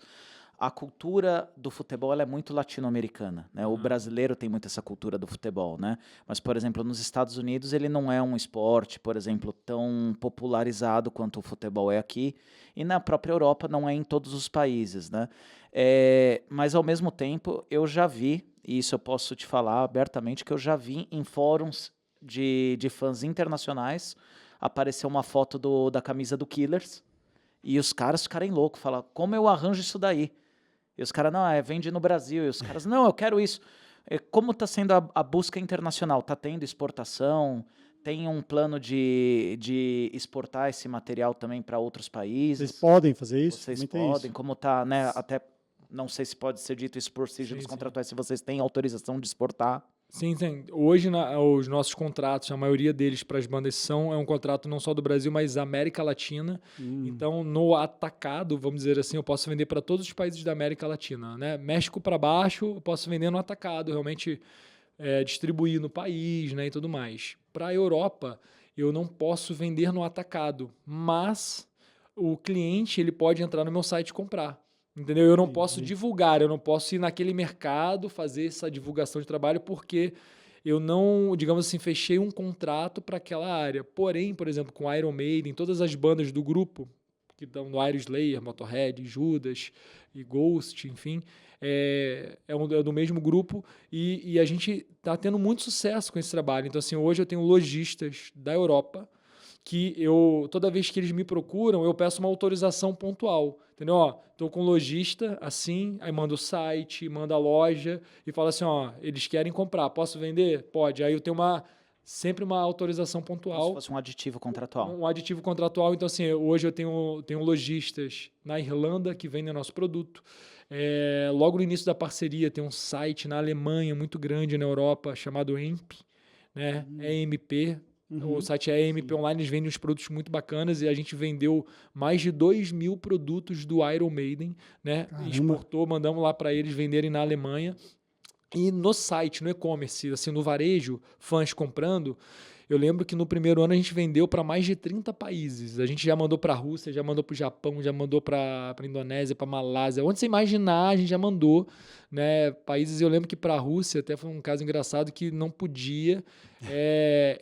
a cultura do futebol ela é muito latino-americana, né? O brasileiro tem muito essa cultura do futebol, né? Mas, por exemplo, nos Estados Unidos ele não é um esporte, por exemplo, tão popularizado quanto o futebol é aqui, e na própria Europa não é em todos os países, né? Mas, ao mesmo tempo, eu já vi, e isso eu posso te falar abertamente, que eu já vi em fóruns de fãs internacionais aparecer uma foto da camisa do Killers, e os caras ficarem loucos, falar, como eu arranjo isso daí? E os caras, não, vende no Brasil. E os caras, não, eu quero isso. Como está sendo a busca internacional? Está tendo exportação? Tem um plano de exportar esse material também para outros países? Vocês podem fazer isso? Vocês Também tem podem, isso. como está, né? Até não sei se pode ser dito isso por siglas contratuais, se vocês têm autorização de exportar. Sim, sim. Hoje, os nossos contratos, a maioria deles para as bandas é um contrato não só do Brasil, mas da América Latina. Então, no atacado, vamos dizer assim, eu posso vender para todos os países da América Latina, né? México para baixo, eu posso vender no atacado, realmente distribuir no país, né, e tudo mais. Para a Europa, eu não posso vender no atacado, mas o cliente ele pode entrar no meu site e comprar. Entendeu? Eu não posso divulgar, eu não posso ir naquele mercado fazer essa divulgação de trabalho porque eu não, digamos assim, fechei um contrato para aquela área. Porém, por exemplo, com Iron Maiden, todas as bandas do grupo, que estão no Aerosmith, Motorhead, Judas e Ghost, enfim, é do mesmo grupo e a gente está tendo muito sucesso com esse trabalho. Então, assim, hoje eu tenho lojistas da Europa que toda vez que eles me procuram, eu peço uma autorização pontual, entendeu? Ó, tô com um lojista, assim, aí manda o site, manda a loja e fala assim, ó, eles querem comprar, posso vender? Pode. Aí eu tenho sempre uma autorização pontual. Como se fosse um aditivo contratual. Um aditivo contratual. Então, assim, hoje eu tenho lojistas na Irlanda que vendem nosso produto. Logo no início da parceria, tem um site na Alemanha muito grande, na Europa, chamado EMP, né? EMP. O site é EMP Online, eles vendem uns produtos muito bacanas e a gente vendeu mais de 2.000 produtos do Iron Maiden, né? Exportou, mandamos lá para eles venderem na Alemanha. E no site, no e-commerce, assim, no varejo, fãs comprando, eu lembro que no primeiro ano a gente vendeu para mais de 30 países. A gente já mandou para a Rússia, já mandou para o Japão, já mandou para a Indonésia, para a Malásia. Onde você imaginar, a gente já mandou, né, países. Eu lembro que para a Rússia, até foi um caso engraçado, que não podia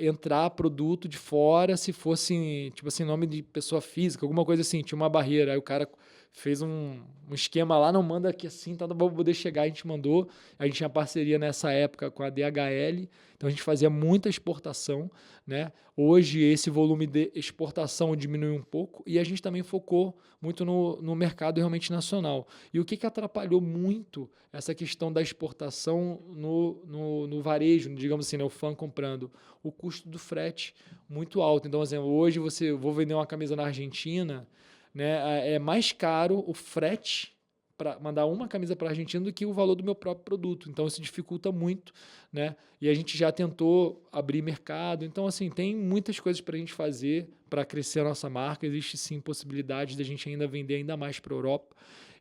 entrar produto de fora se fosse, tipo assim, nome de pessoa física, alguma coisa assim, tinha uma barreira. Aí o cara fez um esquema lá, não manda aqui assim, tá, para poder chegar, a gente mandou. A gente tinha parceria nessa época com a DHL, então a gente fazia muita exportação, né? Hoje esse volume de exportação diminuiu um pouco e a gente também focou muito no mercado realmente nacional. E o que atrapalhou muito essa questão da exportação no varejo, digamos assim, né, o fã comprando? O custo do frete muito alto. Então, assim, hoje vou vender uma camisa na Argentina, né, é mais caro o frete para mandar uma camisa para a Argentina do que o valor do meu próprio produto. Então, isso dificulta muito, né? E a gente já tentou abrir mercado. Então, assim, tem muitas coisas para a gente fazer para crescer a nossa marca. Existe, sim, possibilidade de a gente ainda vender ainda mais para a Europa.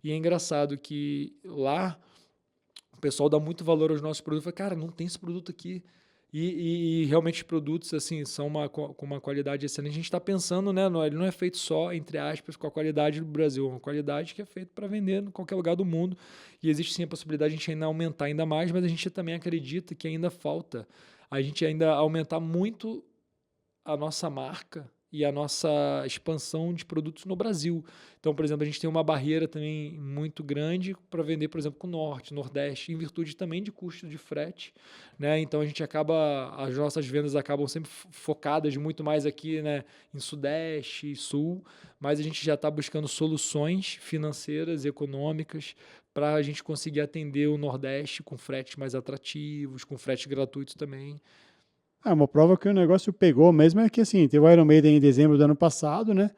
E é engraçado que lá o pessoal dá muito valor aos nossos produtos. Fala, cara, não tem esse produto aqui. E realmente os produtos assim, são com uma qualidade excelente. A gente está pensando, né? Ele não é feito só, entre aspas, com a qualidade do Brasil. É uma qualidade que é feita para vender em qualquer lugar do mundo. E existe sim a possibilidade de a gente ainda aumentar ainda mais, mas a gente também acredita que ainda falta a gente ainda aumentar muito a nossa marca e a nossa expansão de produtos no Brasil. Então, por exemplo, a gente tem uma barreira também muito grande para vender, por exemplo, com o Norte, Nordeste, em virtude também de custo de frete, né? Então, as nossas vendas acabam sempre focadas muito mais aqui, né, em Sudeste e Sul, mas a gente já está buscando soluções financeiras e econômicas para a gente conseguir atender o Nordeste com fretes mais atrativos, com frete gratuito também. Uma prova que o negócio pegou mesmo é que, assim, teve o Iron Maiden em dezembro do ano passado, né?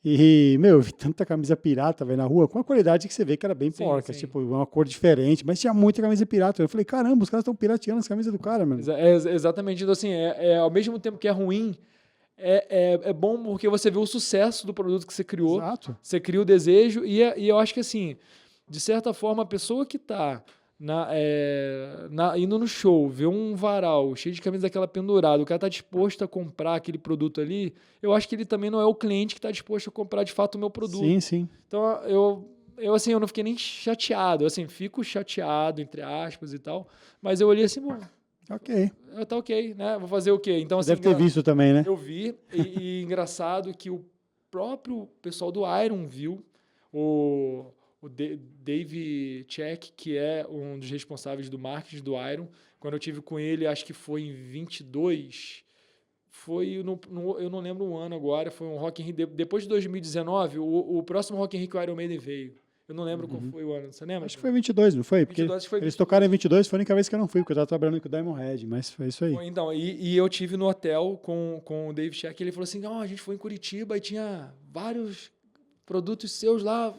E, meu, eu vi tanta camisa pirata, velho, na rua, com a qualidade que você vê que era bem Sim, porca, sim. tipo, uma cor diferente, mas tinha muita camisa pirata. Eu falei, caramba, os caras estão pirateando as camisas do cara, mano. Exatamente. Então, assim, ao mesmo tempo que é ruim, é bom porque você vê o sucesso do produto que você criou, Exato. você cria o desejo, e eu acho que, assim, de certa forma, a pessoa que está indo no show, vê um varal cheio de camisa daquela pendurada, o cara está disposto a comprar aquele produto ali, eu acho que ele também não é o cliente que está disposto a comprar de fato o meu produto. Sim, sim. Então, assim, eu não fiquei nem chateado, eu, assim, fico chateado, entre aspas e tal, mas eu olhei assim, bom, Ok. tá ok, né? Vou fazer o quê? Então, Você assim, deve ter visto também, né? eu vi, e engraçado que o próprio pessoal do Iron viu, o Dave Check, que é um dos responsáveis do marketing do Iron, quando eu tive com ele, acho que foi em 22, eu não lembro o ano agora, foi um Rock in Rio, depois de 2019, o próximo Rock in Rio que o Iron Maiden veio. Eu não lembro qual foi o ano, você lembra? Acho que foi 22, não foi? Porque 22, acho que foi eles 22. tocaram em 22, foi a única vez que eu não fui, porque eu tava trabalhando com o Diamond Head, mas foi isso aí. Então, e eu tive no hotel com o Dave Check, ele falou assim, não, a gente foi em Curitiba e tinha vários produtos seus lá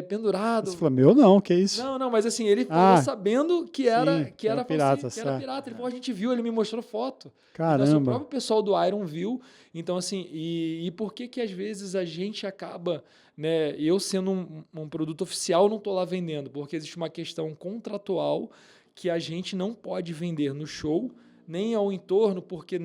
pendurados. Você falou, meu não, que isso? Não, mas assim, ele falou sabendo que era, sim, que era pirata. que era pirata. Ele falou, a gente viu, ele me mostrou foto. Caramba. Então, assim, o próprio pessoal do Iron viu. Então, assim, e por que às vezes a gente acaba, né, eu sendo um produto oficial, não estou lá vendendo? Porque existe uma questão contratual que a gente não pode vender no show, nem ao entorno, porque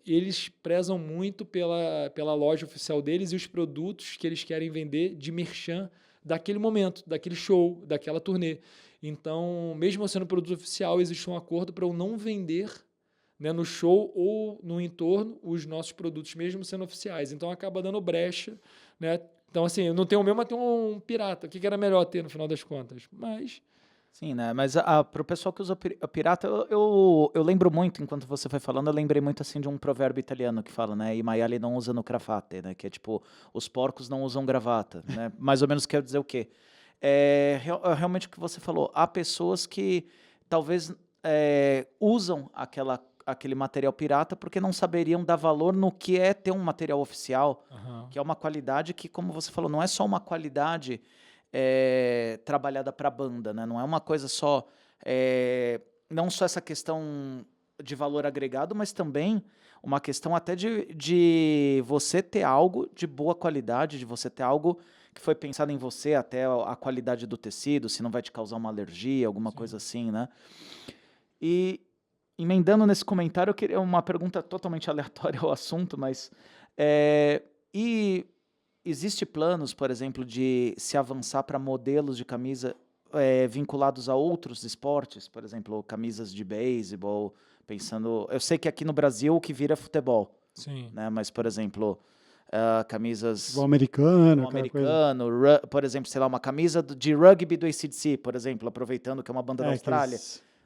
eles prezam muito pela loja oficial deles e os produtos que eles querem vender de merchan daquele momento, daquele show, daquela turnê. Então, mesmo sendo produto oficial, existe um acordo para eu não vender, né, no show ou no entorno os nossos produtos, mesmo sendo oficiais. Então, acaba dando brecha, né? Então, assim, eu não tenho o mesmo, mas tem um pirata. O que era melhor ter, no final das contas? Mas... Sim, né? Mas para o pessoal que usa pirata, eu lembro muito, enquanto você foi falando, eu lembrei muito assim de um provérbio italiano que fala, né? I maiali non usano cravatte, né? Que é tipo, os porcos não usam gravata, né? Mais ou menos quer dizer o quê? Realmente o que você falou, há pessoas que talvez usam aquele material pirata porque não saberiam dar valor no que é ter um material oficial, que é uma qualidade que, como você falou, não é só uma qualidade... trabalhada para a banda, né? Não é uma coisa só, não só essa questão de valor agregado, mas também uma questão até de você ter algo de boa qualidade, de você ter algo que foi pensado em você, até a qualidade do tecido, se não vai te causar uma alergia, alguma coisa assim, né? E emendando nesse comentário, eu queria uma pergunta totalmente aleatória ao assunto, mas e existe planos, por exemplo, de se avançar para modelos de camisa vinculados a outros esportes, por exemplo, camisas de beisebol, pensando... Eu sei que aqui no Brasil o que vira é futebol, Sim. né? Mas, por exemplo, camisas... Futebol americano, futebol aquela coisa. americano, por exemplo, sei lá, uma camisa de rugby do AC/DC, por exemplo, aproveitando que é uma banda da Austrália.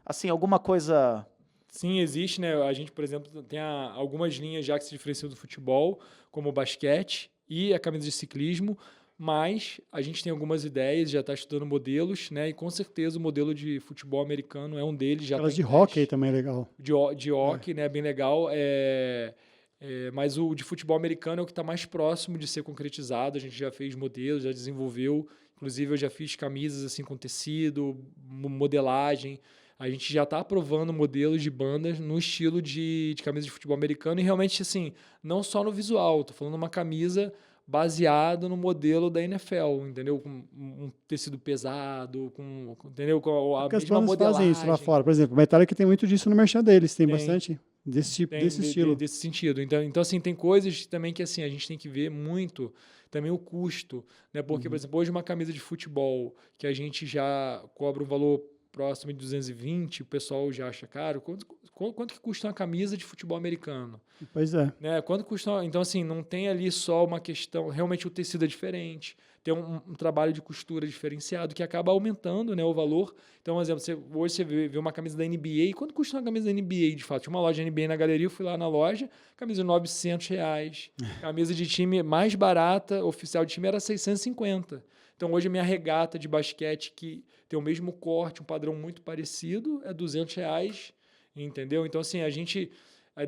Assim, alguma coisa... Sim, existe, né? A gente, por exemplo, tem algumas linhas já que se diferenciam do futebol, como o basquete e a camisa de ciclismo, mas a gente tem algumas ideias, já está estudando modelos, né? E com certeza o modelo de futebol americano é um deles. Já Aquelas tá de em hóquei teste. também é legal. De hóquei, né? Bem legal. Mas o de futebol americano é o que está mais próximo de ser concretizado. A gente já fez modelos, já desenvolveu. Inclusive, eu já fiz camisas assim com tecido, modelagem. A gente já está aprovando modelos de bandas no estilo de camisa de futebol americano. E realmente, assim, não só no visual. Estou falando uma camisa baseada no modelo da NFL, entendeu? Com um tecido pesado, entendeu? Com a Porque as mesma bandas fazem isso lá modelagem. fora. Por exemplo, o Metallica tem muito disso no merchan deles. Tem Tem. bastante desse tipo, desse estilo. Desse sentido. Então, assim, tem coisas também que assim, a gente tem que ver muito também o custo, né? Porque, por exemplo, hoje uma camisa de futebol que a gente já cobra um valor próximo de 220, o pessoal já acha caro. Quanto que custa uma camisa de futebol americano? Pois é. Né? Quanto custa? Então, assim, não tem ali só uma questão... Realmente o tecido é diferente. Tem um trabalho de costura diferenciado que acaba aumentando, né, o valor. Então, por exemplo, hoje você vê uma camisa da NBA. Quanto custa uma camisa da NBA, de fato? Tinha uma loja NBA na galeria, eu fui lá na loja, camisa de R$900. Camisa de time mais barata, oficial de time, era 650. Então, hoje a minha regata de basquete, que tem o mesmo corte, um padrão muito parecido, é R$200, entendeu? Então, assim, a gente...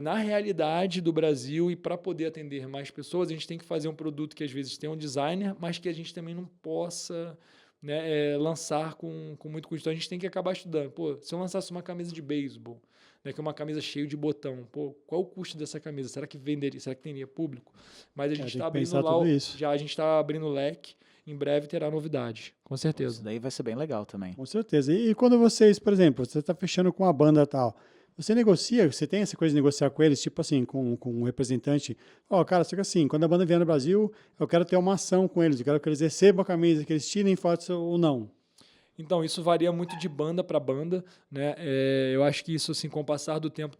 Na realidade do Brasil, e para poder atender mais pessoas, a gente tem que fazer um produto que às vezes tem um designer, mas que a gente também não possa, né, lançar com muito custo. Então, a gente tem que acabar estudando. Pô, se eu lançasse uma camisa de beisebol, né, que é uma camisa cheia de botão, pô, qual o custo dessa camisa? Será que venderia? Será que teria público? Mas a gente está abrindo lá, a gente está abrindo o leque. Em breve terá novidade, com certeza. Isso daí vai ser bem legal também. Com certeza. E quando vocês, por exemplo, você está fechando com uma banda tal, você negocia, você tem essa coisa de negociar com eles, tipo assim, com um representante, cara, só que assim, quando a banda vier no Brasil, eu quero ter uma ação com eles, eu quero que eles recebam a camisa, que eles tirem fotos ou não. Então, isso varia muito de banda para banda, né? Eu acho que isso, assim, com o passar do tempo,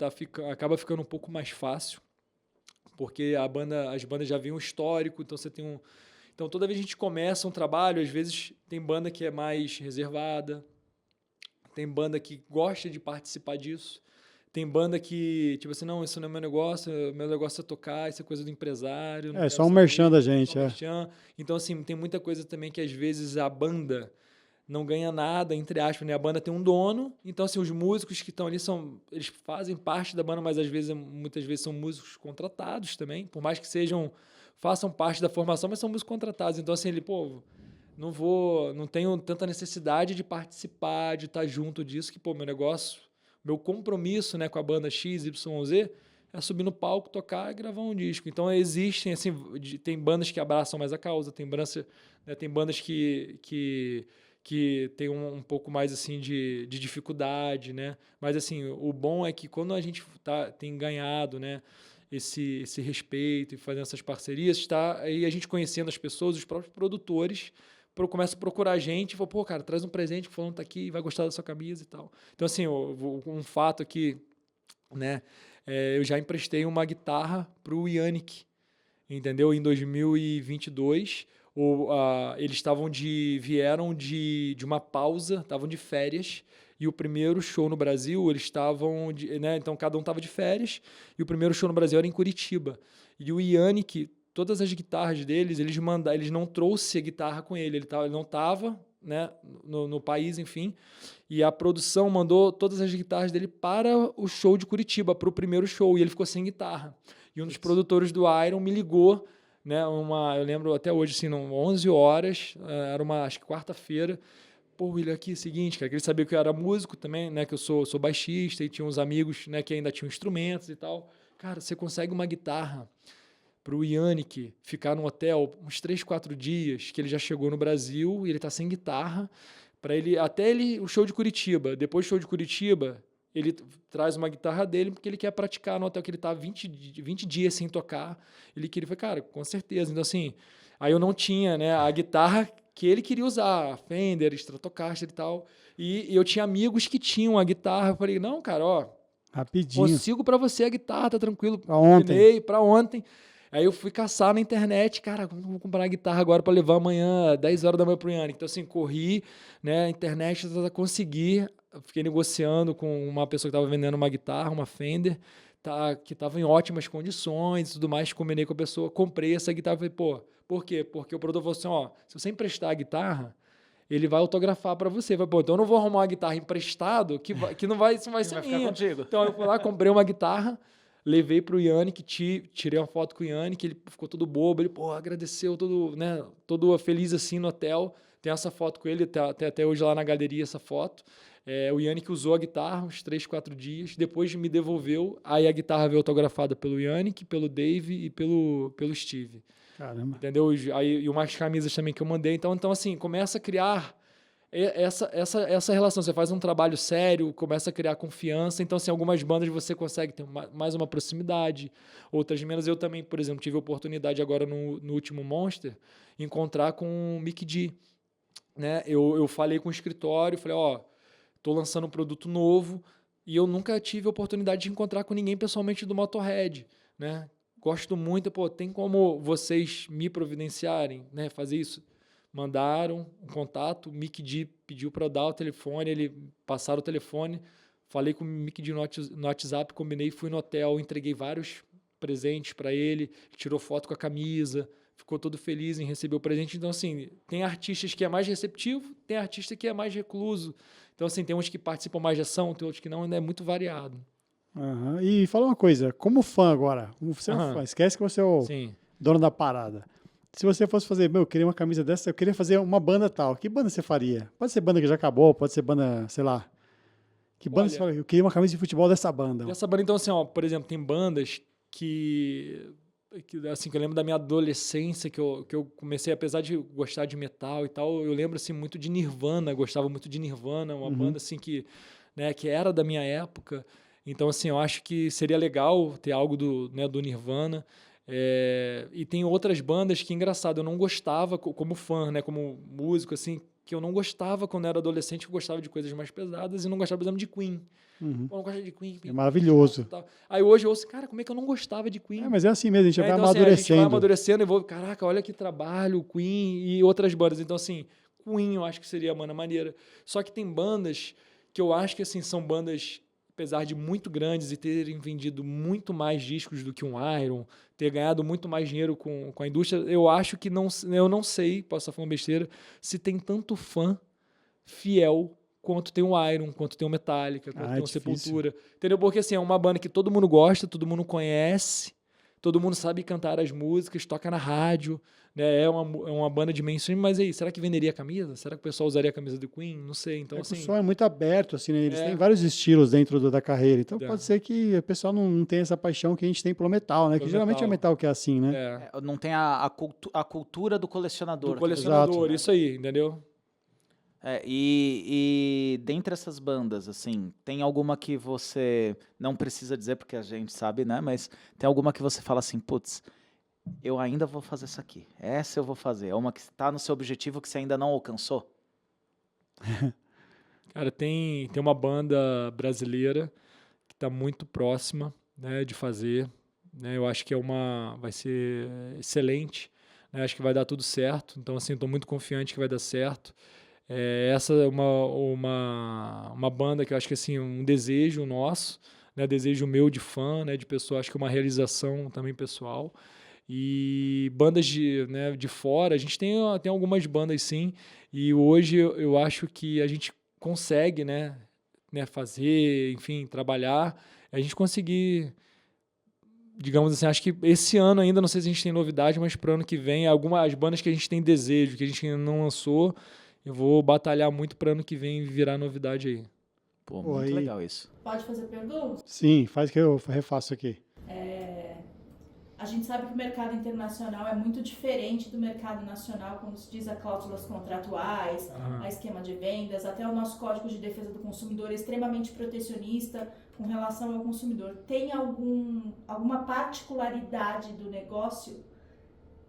acaba ficando um pouco mais fácil, porque as bandas já vêm um histórico, então você tem Então, toda vez que a gente começa um trabalho, às vezes tem banda que é mais reservada, tem banda que gosta de participar disso, tem banda que, tipo assim, não, isso não é meu negócio é tocar, isso é coisa do empresário. É só um merchan da gente, Então, assim, tem muita coisa também que às vezes a banda não ganha nada, entre aspas, né? A banda tem um dono, então, assim, os músicos que estão ali eles fazem parte da banda, mas muitas vezes são músicos contratados também, por mais que façam parte da formação, mas são músicos contratados. Então, assim, não tenho tanta necessidade de participar, de estar junto disso, que, meu compromisso, né, com a banda XYZ é subir no palco, tocar e gravar um disco. Então, existem, assim, tem bandas que abraçam mais a causa, tem bandas que tem um pouco mais, assim, de dificuldade, né? Mas, assim, o bom é que quando a gente tem ganhado, né, esse respeito e fazendo essas parcerias, aí a gente conhecendo as pessoas, os próprios produtores, começa a procurar a gente e fala, pô, cara, traz um presente, que fulano tá aqui, vai gostar da sua camisa e tal. Então, assim, um fato aqui, né, eu já emprestei uma guitarra pro Yannick, entendeu? Em 2022, eles vieram de uma pausa, estavam de férias, e o primeiro show no Brasil, eles estavam, né, então cada um estava de férias, e o primeiro show no Brasil era em Curitiba. E o Yannick, todas as guitarras deles, eles não trouxe a guitarra com ele não estava, né, no país, enfim, e a produção mandou todas as guitarras dele para o show de Curitiba, para o primeiro show, e ele ficou sem guitarra. E um dos produtores do Iron me ligou, né, eu lembro até hoje, assim, 11 horas, era acho que quarta-feira. Pô, William, aqui, seguinte, cara, que ele sabia que eu era músico também, né, que eu sou baixista, e tinha uns amigos, né, que ainda tinham instrumentos e tal. Cara, você consegue uma guitarra pro Yannick ficar no hotel uns 3, 4 dias, que ele já chegou no Brasil e ele tá sem guitarra, para ele, o show de Curitiba. Depois do show de Curitiba, ele traz uma guitarra dele porque ele quer praticar no hotel que ele tá 20 dias sem tocar. Ele queria, foi, cara, com certeza. Então, assim, aí eu não tinha, né, a guitarra que ele queria usar, a Fender, Stratocaster e tal. E eu tinha amigos que tinham a guitarra. Eu falei, não, cara, ó, Rapidinho. consigo pra você a guitarra, tá tranquilo. Pra ontem. Combinei pra ontem. Aí eu fui caçar na internet, cara, vou comprar uma guitarra agora pra levar amanhã, 10 horas da manhã pro Yannick. Então, assim, corri, né, internet, consegui. Fiquei negociando com uma pessoa que tava vendendo uma guitarra, uma Fender, que tava em ótimas condições e tudo mais. Combinei com a pessoa, comprei essa guitarra. Falei, pô, por quê? Porque o produtor falou assim, ó, se você emprestar a guitarra, ele vai autografar para você. Vai, pô, então eu não vou arrumar uma guitarra emprestado que não vai ser Vai minha. ficar contigo. Então eu fui lá, comprei uma guitarra, levei pro Yannick, tirei uma foto com o Yannick, ele ficou todo bobo, ele, pô, agradeceu, todo, né, todo feliz assim no hotel. Tem essa foto com ele, tem até hoje lá na galeria essa foto. O Yannick usou a guitarra uns 3, 4 dias, depois me devolveu, aí a guitarra veio autografada pelo Yannick, pelo Dave e pelo Steve. Caramba. Entendeu? Aí, e umas camisas também que eu mandei. Então assim, começa a criar essa relação. Você faz um trabalho sério, começa a criar confiança. Então, assim, algumas bandas você consegue ter mais uma proximidade, outras menos. Eu também, por exemplo, tive a oportunidade agora no último Monster, encontrar com o Mick D. Né? Eu falei com o escritório, falei, ó, tô lançando um produto novo e eu nunca tive a oportunidade de encontrar com ninguém pessoalmente do Motorhead, né? Gosto muito, pô, tem como vocês me providenciarem, né? Fazer isso. Mandaram um contato, o Mick D pediu para eu dar o telefone, ele passaram o telefone, falei com o Mick D no WhatsApp, combinei, fui no hotel, entreguei vários presentes para ele, tirou foto com a camisa, ficou todo feliz em receber o presente. Então, assim, tem artistas que é mais receptivo, tem artista que é mais recluso. Então, assim, tem uns que participam mais de ação, tem outros que não, ainda é muito variado. Uhum. E fala uma coisa, como fã agora, você é um fã, esquece que você é o Sim. dono da parada. Se você fosse fazer, eu queria uma camisa dessa, eu queria fazer uma banda tal, que banda você faria? Pode ser banda que já acabou, pode ser banda, sei lá. Que banda você faria? Eu queria uma camisa de futebol dessa banda. Dessa banda, então, assim, ó, por exemplo, tem bandas assim, que eu lembro da minha adolescência, que eu comecei, apesar de gostar de metal e tal, eu lembro, assim, muito de Nirvana, gostava muito de Nirvana, uma banda, assim, que era da minha época. Então, assim, eu acho que seria legal ter algo do Nirvana. E tem outras bandas que, engraçado, eu não gostava como fã, né, como músico, assim, que eu não gostava quando eu era adolescente, eu gostava de coisas mais pesadas e não gostava, por exemplo, de Queen. Pô, não gosto de Queen. É maravilhoso. Tal. Aí hoje eu ouço, cara, como é que eu não gostava de Queen? Mas é assim mesmo, a gente vai então, amadurecendo. Assim, a gente vai amadurecendo e vou, caraca, olha que trabalho, Queen e outras bandas. Então, assim, Queen eu acho que seria uma maneira. Só que tem bandas que eu acho que, assim, são bandas, apesar de muito grandes e terem vendido muito mais discos do que um Iron, ter ganhado muito mais dinheiro com a indústria, eu acho que eu não sei, posso estar falando besteira, se tem tanto fã fiel quanto tem o Iron, quanto tem o Metallica, quanto tem o Sepultura. Entendeu? Porque assim, é uma banda que todo mundo gosta, todo mundo conhece, todo mundo sabe cantar as músicas, toca na rádio, né? É uma banda de mainstream, mas aí, será que venderia a camisa? Será que o pessoal usaria a camisa do Queen? Não sei. Então, assim, o som é muito aberto, assim, né? Eles têm vários estilos dentro da carreira. Então pode ser que o pessoal não tenha essa paixão que a gente tem pelo metal, né? Que geralmente é o metal que é assim, né? Não tem a cultura do colecionador. Do colecionador, Exato. isso aí, entendeu? E dentre essas bandas, assim, tem alguma que você não precisa dizer, porque a gente sabe, né? Mas tem alguma que você fala assim, putz, eu ainda vou fazer essa aqui. Essa eu vou fazer. É uma que está no seu objetivo que você ainda não alcançou? Cara, tem uma banda brasileira que está muito próxima, né, de fazer. Né? Eu acho que vai ser excelente. Né? Acho que vai dar tudo certo. Então, assim, estou muito confiante que vai dar certo. Essa é uma banda que eu acho que assim, um desejo nosso, né, desejo meu de fã, né, de pessoa, acho que uma realização também pessoal. E bandas de fora, a gente tem algumas bandas sim, e hoje eu acho que a gente consegue né, fazer, enfim, trabalhar, a gente conseguir, digamos assim, acho que esse ano ainda, não sei se a gente tem novidade, mas para o ano que vem, algumas bandas que a gente tem desejo, que a gente ainda não lançou, eu vou batalhar muito para ano que vem virar novidade aí. Pô, muito legal isso. Pode fazer pergunta? Sim, faz que eu refaço aqui. A gente sabe que o mercado internacional é muito diferente do mercado nacional, quando se diz a cláusulas contratuais, a esquema de vendas, até o nosso Código de Defesa do Consumidor é extremamente protecionista com relação ao consumidor. Tem alguma particularidade do negócio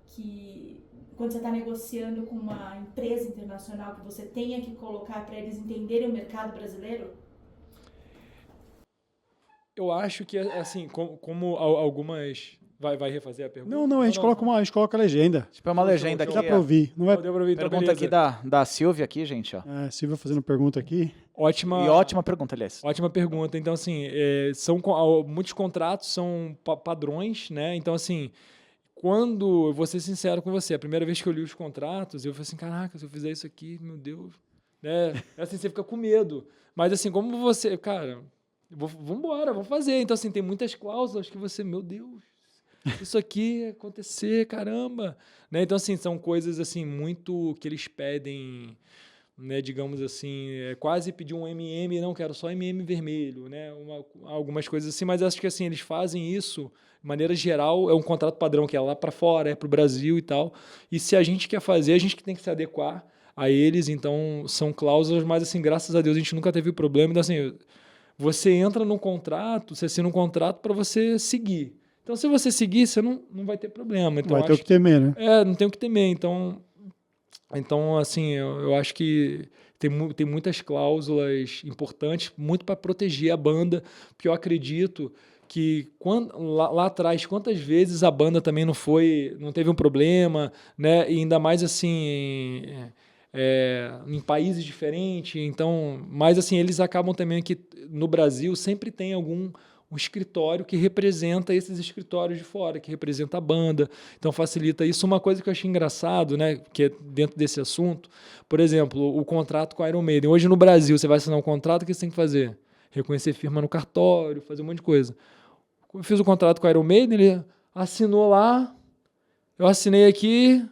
que, quando você está negociando com uma empresa internacional, que você tenha que colocar para eles entenderem o mercado brasileiro? Eu acho que, assim, como algumas... Vai refazer a pergunta? Não, a gente coloca a legenda. Tipo, é uma legenda aqui. Dá pra ouvir. Não vai... Deu pra ouvir, então Pergunta beleza. aqui da Silvia aqui, gente, ó. Silvia fazendo pergunta aqui. Ótima, E ótima pergunta, aliás. ótima pergunta. Então, assim, muitos contratos são padrões, né? Então, assim, quando eu vou ser sincero com você, a primeira vez que eu li os contratos, eu falei assim, caraca, se eu fizer isso aqui, meu Deus, né? Assim, você fica com medo. Mas, assim, como você, cara, vambora, vamos fazer. Então, assim, tem muitas cláusulas que você, meu Deus, isso aqui ia acontecer, caramba. Né? Então, assim, são coisas, assim, muito que eles pedem, né, digamos assim, quase pedir um MM, não quero só MM vermelho, né? Algumas coisas assim, mas acho que assim, eles fazem isso de maneira geral, é um contrato padrão que é lá para fora, é para o Brasil e tal, e se a gente quer fazer, a gente que tem que se adequar a eles, então são cláusulas, mas assim, graças a Deus a gente nunca teve problema, então assim, você entra num contrato, você assina um contrato para você seguir, então se você seguir, você não vai ter problema. Então, Vai ter o que temer, né? não tem o que temer, então, assim, eu acho que tem muitas cláusulas importantes, muito para proteger a banda, porque eu acredito que lá atrás, quantas vezes a banda também não teve um problema, né? E ainda mais assim, em países diferentes. Então, mas assim, eles acabam também que no Brasil sempre tem um escritório que representa esses escritórios de fora, que representa a banda, então facilita isso. Uma coisa que eu achei engraçado, né, que é dentro desse assunto, por exemplo, o contrato com a Iron Maiden. Hoje no Brasil, você vai assinar um contrato, o que você tem que fazer? Reconhecer firma no cartório, fazer um monte de coisa. Eu fiz o contrato com a Iron Maiden, ele assinou lá, eu assinei aqui,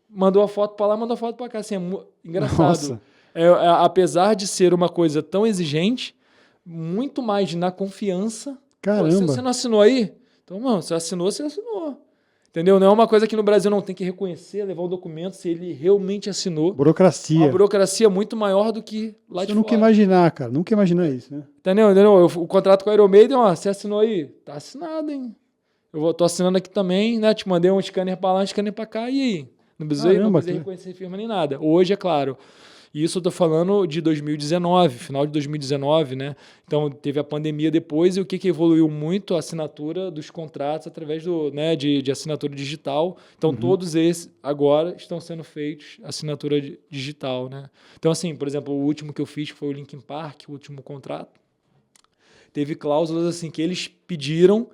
mandou a foto para lá, mandou a foto para cá. Assim, engraçado. Apesar de ser uma coisa tão exigente, muito mais na confiança. Caramba. Pô, você não assinou aí? Então, mano, você assinou, você assinou. Entendeu? Não é uma coisa que no Brasil não tem que reconhecer, levar o documento se ele realmente assinou. Burocracia. Uma burocracia muito maior do que lá de fora. Eu nunca imaginar, cara. Nunca imaginar isso, né? Entendeu? O contrato com a Iron Maiden, ó, você assinou aí? Tá assinado, hein? Tô assinando aqui também, né? Te mandei um scanner pra lá, um scanner pra cá, e aí? Não precisei reconhecer firma nem nada. Hoje, é claro. E isso eu tô falando de 2019, final de 2019, né? Então, teve a pandemia depois, e o que evoluiu muito? A assinatura dos contratos através de assinatura digital. Então, todos esses agora estão sendo feitos assinatura digital, né? Então, assim, por exemplo, o último que eu fiz, que foi o Linkin Park, o último contrato, teve cláusulas assim que eles pediram,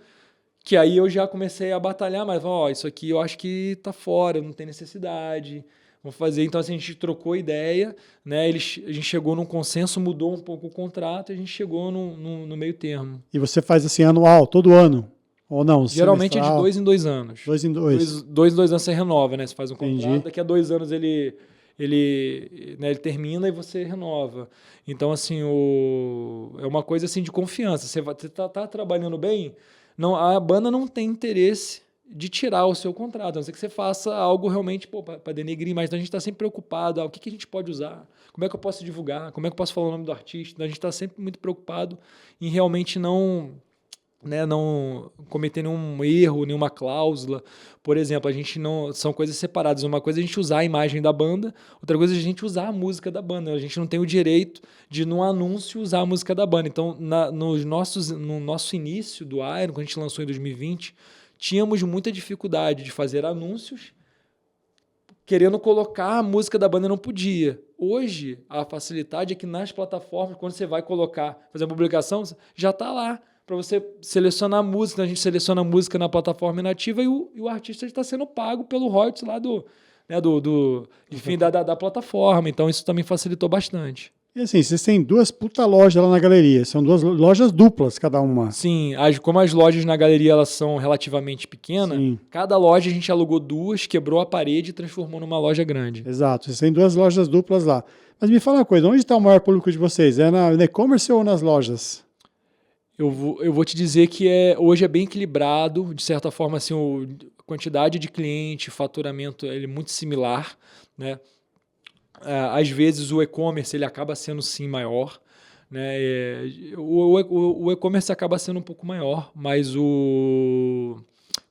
que aí eu já comecei a batalhar, mas isso aqui eu acho que tá fora, não tem necessidade. Vamos fazer. Então, assim, a gente trocou ideia, né? A gente chegou num consenso, mudou um pouco o contrato e a gente chegou no meio termo. E você faz assim anual, todo ano? Ou não? Geralmente semestral? é de 2 em 2 anos. 2 em 2. 2 em 2 anos você renova, né? Você faz um contrato, Entendi. daqui a 2 anos ele termina e você renova. Então, assim, é uma coisa assim de confiança. Você tá trabalhando bem, a banda não tem interesse de tirar o seu contrato, a não ser que você faça algo realmente para denegrir, mas então a gente está sempre preocupado, o que a gente pode usar, como é que eu posso divulgar, como é que eu posso falar o nome do artista, então a gente está sempre muito preocupado em realmente não cometer nenhum erro, nenhuma cláusula. Por exemplo, a gente não... São coisas separadas. Uma coisa é a gente usar a imagem da banda, outra coisa é a gente usar a música da banda. A gente não tem o direito de, num anúncio, usar a música da banda. Então, no nosso início do Iron, quando a gente lançou em 2020, tínhamos muita dificuldade de fazer anúncios querendo colocar a música da banda, não podia. Hoje, a facilidade é que nas plataformas, quando você vai fazer a publicação, já está lá para você selecionar a música. A gente seleciona a música na plataforma inativa e o artista está sendo pago pelo royalties lá da plataforma. Então, isso também facilitou bastante. E assim, vocês têm 2 puta lojas lá na galeria. São 2 lojas duplas, cada uma. Sim, como as lojas na galeria elas são relativamente pequenas, Sim. cada loja a gente alugou 2, quebrou a parede e transformou numa loja grande. Exato, vocês têm 2 lojas duplas lá. Mas me fala uma coisa, onde está o maior público de vocês? É no e-commerce ou nas lojas? Eu vou te dizer que hoje é bem equilibrado, de certa forma, assim, a quantidade de cliente, faturamento, ele é muito similar, né? Às vezes o e-commerce ele acaba sendo sim maior, né? O e-commerce acaba sendo um pouco maior, mas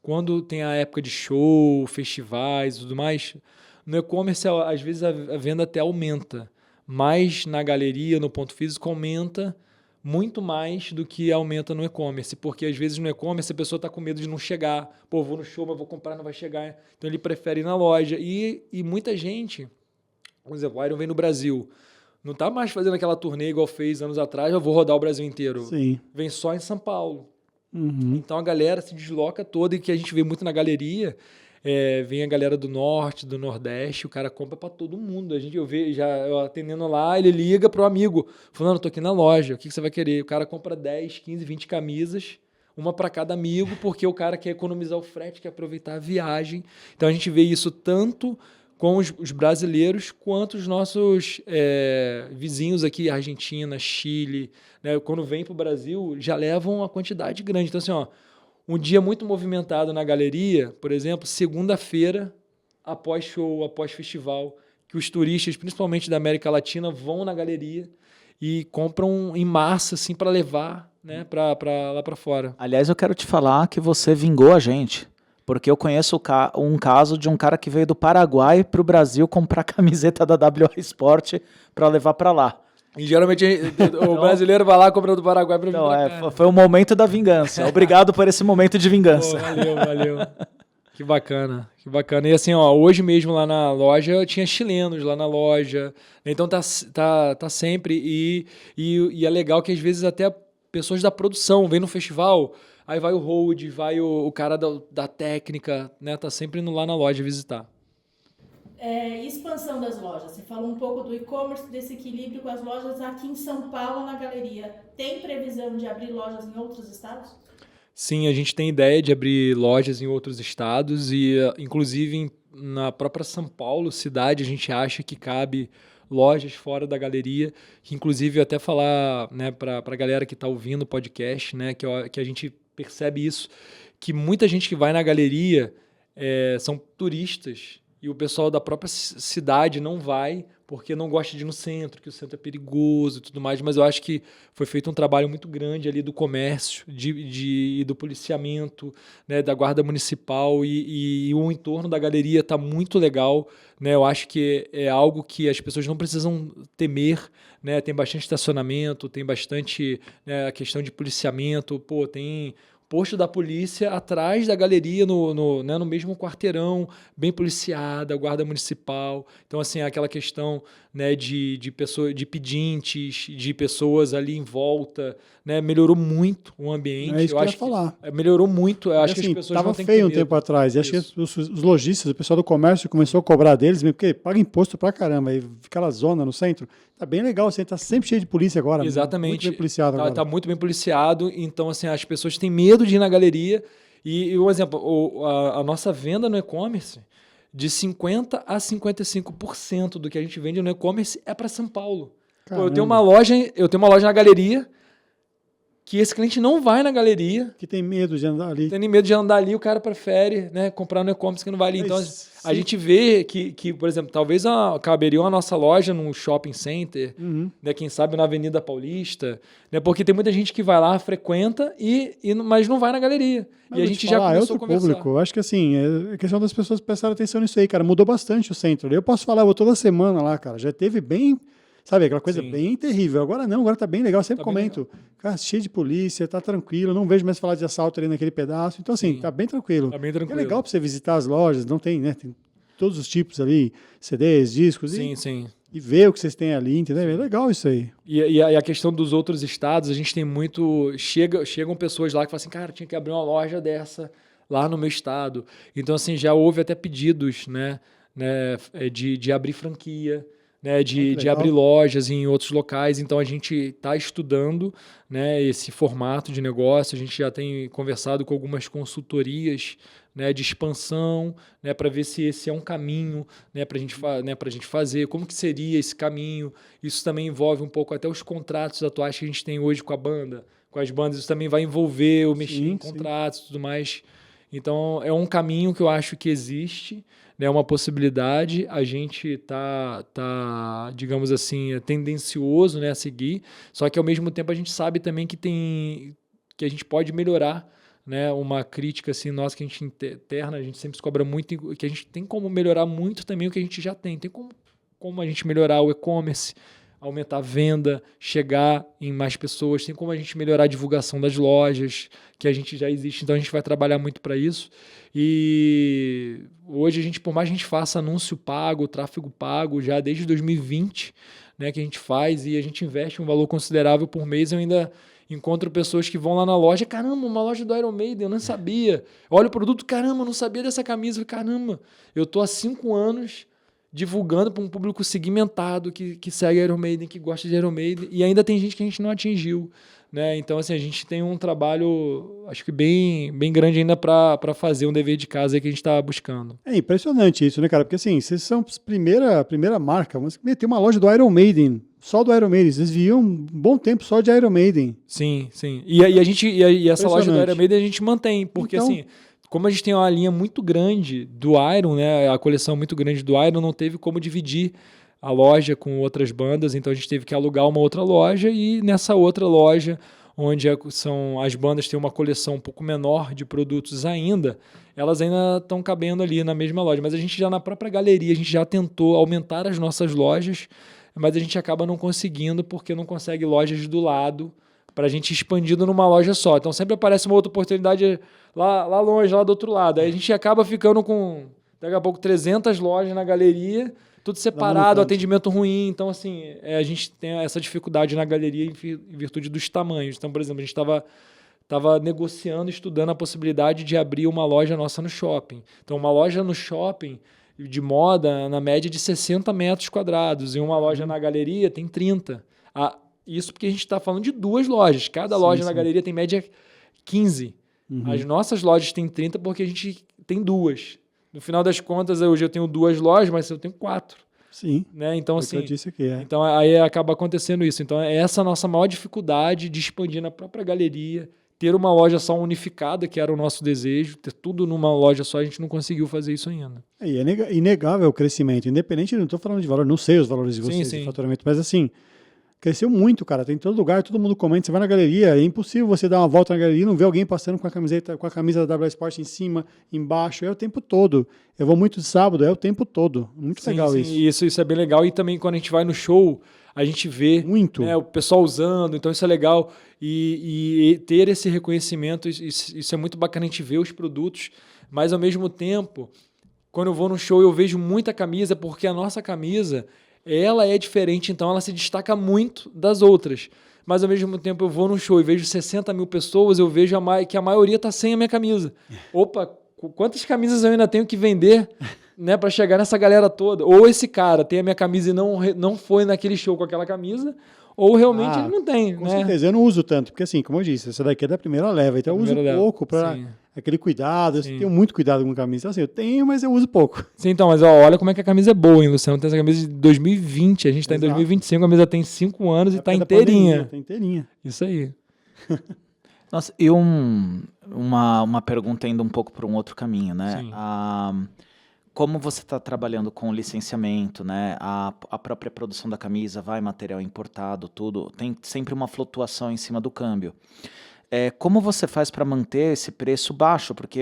quando tem a época de show, festivais e tudo mais, no e-commerce às vezes a venda até aumenta, mas na galeria, no ponto físico, aumenta muito mais do que aumenta no e-commerce, porque às vezes no e-commerce a pessoa está com medo de não chegar, pô, vou no show, mas vou comprar, não vai chegar, então ele prefere ir na loja, e muita gente, por exemplo, o Iron vem no Brasil, não está mais fazendo aquela turnê igual fez anos atrás, eu vou rodar o Brasil inteiro, Sim. vem só em São Paulo. Uhum. Então a galera se desloca toda, e que a gente vê muito na galeria, vem a galera do norte, do nordeste, o cara compra para todo mundo. Eu atendendo lá, ele liga pro amigo, falando, tô aqui na loja, o que você vai querer? O cara compra 10, 15, 20 camisas, uma para cada amigo, porque o cara quer economizar o frete, quer aproveitar a viagem. Então a gente vê isso tanto com os brasileiros quanto os nossos vizinhos aqui, Argentina, Chile, né? Quando vem para o Brasil, já levam uma quantidade grande. Então, assim, ó, um dia muito movimentado na galeria, por exemplo, segunda-feira, após show, após festival, que os turistas, principalmente da América Latina, vão na galeria e compram em massa, assim, para levar, né, lá para fora. Aliás, eu quero te falar que você vingou a gente. Porque eu conheço um caso de um cara que veio do Paraguai para o Brasil comprar camiseta da WA Sport para levar para lá. E geralmente o brasileiro vai lá comprar do Paraguai para vir pra cá. Foi o momento da vingança. Obrigado por esse momento de vingança. Pô, valeu. Que bacana. E assim, ó, hoje mesmo lá na loja eu tinha chilenos lá na loja. Então tá sempre. E é legal que às vezes até pessoas da produção vêm no festival, aí vai o hold, vai o cara da técnica, né? Tá sempre indo lá na loja visitar. Expansão das lojas. Você falou um pouco do e-commerce, desse equilíbrio com as lojas aqui em São Paulo, na galeria. Tem previsão de abrir lojas em outros estados? Sim, a gente tem ideia de abrir lojas em outros estados e, inclusive, na própria São Paulo, cidade, a gente acha que cabe lojas fora da galeria, que inclusive até falar, né, para a galera que está ouvindo o podcast, né, que a gente percebe isso, que muita gente que vai na galeria são turistas, e o pessoal da própria cidade não vai porque não gosta de ir no centro, que o centro é perigoso e tudo mais, mas eu acho que foi feito um trabalho muito grande ali do comércio, do policiamento, né, da guarda municipal, e o entorno da galeria está muito legal, né, eu acho que é algo que as pessoas não precisam temer, né, tem bastante estacionamento, tem bastante, né, a questão de policiamento, pô, tem posto da polícia atrás da galeria, no mesmo quarteirão, bem policiada, guarda municipal. Então, assim, aquela questão, né, de pedintes, de pessoas ali em volta, né, melhorou muito o ambiente. É isso que eu ia falar. Melhorou muito. Eu acho que as Assim, pessoas não têm feio que um ter medo. tempo atrás. E acho que os lojistas, o pessoal do comércio começou a cobrar deles, porque paga imposto pra caramba. Aí fica aquela zona no centro. Tá bem legal, você tá sempre cheio de polícia agora. Exatamente. Muito bem policiado agora. Tá muito bem policiado. Então, assim, as pessoas têm medo de ir na galeria. E um exemplo, a nossa venda no e-commerce, de 50% a 55% do que a gente vende no e-commerce é para São Paulo. Pô, eu tenho uma loja na galeria, que esse cliente não vai na galeria. Que tem medo de andar ali. Tem medo de andar ali, o cara prefere, né, comprar no e-commerce que não vai ali. Então, a gente vê que, por exemplo, talvez caberia a nossa loja num shopping center, né, quem sabe na Avenida Paulista, né, porque tem muita gente que vai lá, frequenta, mas não vai na galeria. Mas e a gente já começou a conversar. Público. Eu acho que assim, é questão das pessoas prestarem atenção nisso aí, cara. Mudou bastante o centro. Eu posso falar, eu vou toda semana lá, cara. Já teve bem... Sabe, aquela coisa bem terrível. Agora não, agora tá bem legal. Eu sempre comento. Cara, cheio de polícia, tá tranquilo. Não vejo mais falar de assalto ali naquele pedaço. Então, assim, tá bem tranquilo. Tá bem tranquilo. É legal pra você visitar as lojas. Não tem, né? Tem todos os tipos ali, CDs, discos. Sim. E ver o que vocês têm ali, entendeu? É legal isso aí. E a questão dos outros estados, a gente tem muito... Chegam pessoas lá que falam assim, cara, tinha que abrir uma loja dessa lá no meu estado. Então, assim, já houve até pedidos, né de abrir franquia, né, de abrir lojas em outros locais. Então, a gente está estudando, né, esse formato de negócio. A gente já tem conversado com algumas consultorias, né, de expansão, né, para ver se esse é um caminho, né, para a gente fazer, como que seria esse caminho. Isso também envolve um pouco até os contratos atuais que a gente tem hoje com a banda, com as bandas, isso também vai envolver eu mexer Sim, em contratos e tudo mais. Então, é um caminho que eu acho que existe, né, uma possibilidade. A gente tá, digamos assim, tendencioso, né, a seguir, só que ao mesmo tempo a gente sabe também que a gente pode melhorar, né, uma crítica assim, nossa, que a gente interna, a gente sempre se cobra muito, que a gente tem como melhorar muito também o que a gente já tem como a gente melhorar o e-commerce, aumentar a venda, chegar em mais pessoas, tem como a gente melhorar a divulgação das lojas, que a gente já existe, então a gente vai trabalhar muito para isso. E hoje, por mais que a gente faça anúncio pago, tráfego pago, já desde 2020, né, que a gente faz, e a gente investe um valor considerável por mês, eu ainda encontro pessoas que vão lá na loja, caramba, uma loja do Iron Maiden, eu não sabia. Olha o produto, caramba, eu não sabia dessa camisa, caramba, eu tô há 5 anos divulgando para um público segmentado que segue Iron Maiden, que gosta de Iron Maiden, e ainda tem gente que a gente não atingiu, né? Então, assim, a gente tem um trabalho, acho que bem grande ainda para fazer um dever de casa aí que a gente está buscando. É impressionante isso, né, cara? Porque assim, vocês são a primeira marca, mas tem uma loja do Iron Maiden, só do Iron Maiden, vocês viam um bom tempo só de Iron Maiden. Sim. E essa loja do Iron Maiden a gente mantém, porque então, assim, como a gente tem uma linha muito grande do Iron, né, a coleção muito grande do Iron, não teve como dividir a loja com outras bandas, então a gente teve que alugar uma outra loja, e nessa outra loja, onde as bandas têm uma coleção um pouco menor de produtos ainda, elas ainda estão cabendo ali na mesma loja, mas a gente já na própria galeria, a gente já tentou aumentar as nossas lojas, mas a gente acaba não conseguindo porque não consegue lojas do lado para a gente expandindo numa loja só. Então sempre aparece uma outra oportunidade lá longe, lá do outro lado. Aí a gente acaba ficando com, daqui a pouco, 300 lojas na galeria, tudo separado, atendimento ruim. Então, assim, a gente tem essa dificuldade na galeria em virtude dos tamanhos. Então, por exemplo, a gente estava negociando, estudando a possibilidade de abrir uma loja nossa no shopping. Então, uma loja no shopping de moda, na média de 60 metros quadrados, e uma loja na galeria tem 30. Isso porque a gente está falando de 2 lojas. Cada loja na galeria tem média 15. As nossas lojas têm 30 porque a gente tem 2. No final das contas, hoje eu tenho 2 lojas, mas eu tenho 4. Sim. Né? Então, assim, eu disse aqui, então aí acaba acontecendo isso. Então, essa é a nossa maior dificuldade de expandir na própria galeria, ter uma loja só unificada, que era o nosso desejo, ter tudo numa loja só, a gente não conseguiu fazer isso ainda. E é inegável o crescimento, independente, não estou falando de valor, não sei os valores de vocês de faturamento, mas assim, cresceu muito, cara, tem em todo lugar, todo mundo comenta, você vai na galeria, é impossível você dar uma volta na galeria e não ver alguém passando com a camisa da WS Sport em cima, embaixo, é o tempo todo. Eu vou muito de sábado, é o tempo todo. Muito legal isso. Isso é bem legal, e também quando a gente vai no show, a gente vê muito, né, o pessoal usando, então isso é legal, e ter esse reconhecimento, isso é muito bacana, a gente ver os produtos, mas ao mesmo tempo, quando eu vou no show eu vejo muita camisa, porque a nossa camisa, ela é diferente, então ela se destaca muito das outras, mas ao mesmo tempo eu vou no show e vejo 60 mil pessoas, eu vejo que a maioria está sem a minha camisa. Opa, quantas camisas eu ainda tenho que vender, né, para chegar nessa galera toda? Ou esse cara tem a minha camisa e não foi naquele show com aquela camisa, ou realmente ele não tem. Com certeza, eu não uso tanto, porque assim, como eu disse, essa daqui é da primeira leva, então eu uso pouco para aquele cuidado, eu tenho muito cuidado com a camisa. Então, assim, eu tenho, mas eu uso pouco. Sim, então, mas olha como é que a camisa é boa, hein, Luciano? Tem essa camisa de 2020, a gente está em 2025, a camisa tem 5 anos e está inteirinha. Está inteirinha. Isso aí. Nossa, e uma pergunta indo um pouco para um outro caminho, né? Como você está trabalhando com licenciamento, né? A própria produção da camisa, material importado, tudo, tem sempre uma flutuação em cima do câmbio. Como você faz para manter esse preço baixo? Porque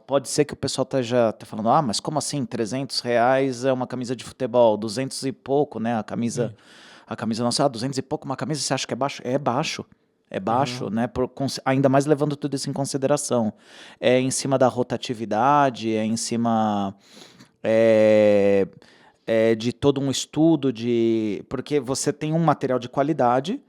pode ser que o pessoal já tá falando, mas como assim, R$300 é uma camisa de futebol, 200 e pouco, né? A camisa nossa, 200 e pouco, uma camisa você acha que é baixo? É baixo. É baixo, né? Ainda mais levando tudo isso em consideração. É em cima da rotatividade, é em cima de todo um estudo, porque você tem um material de qualidade,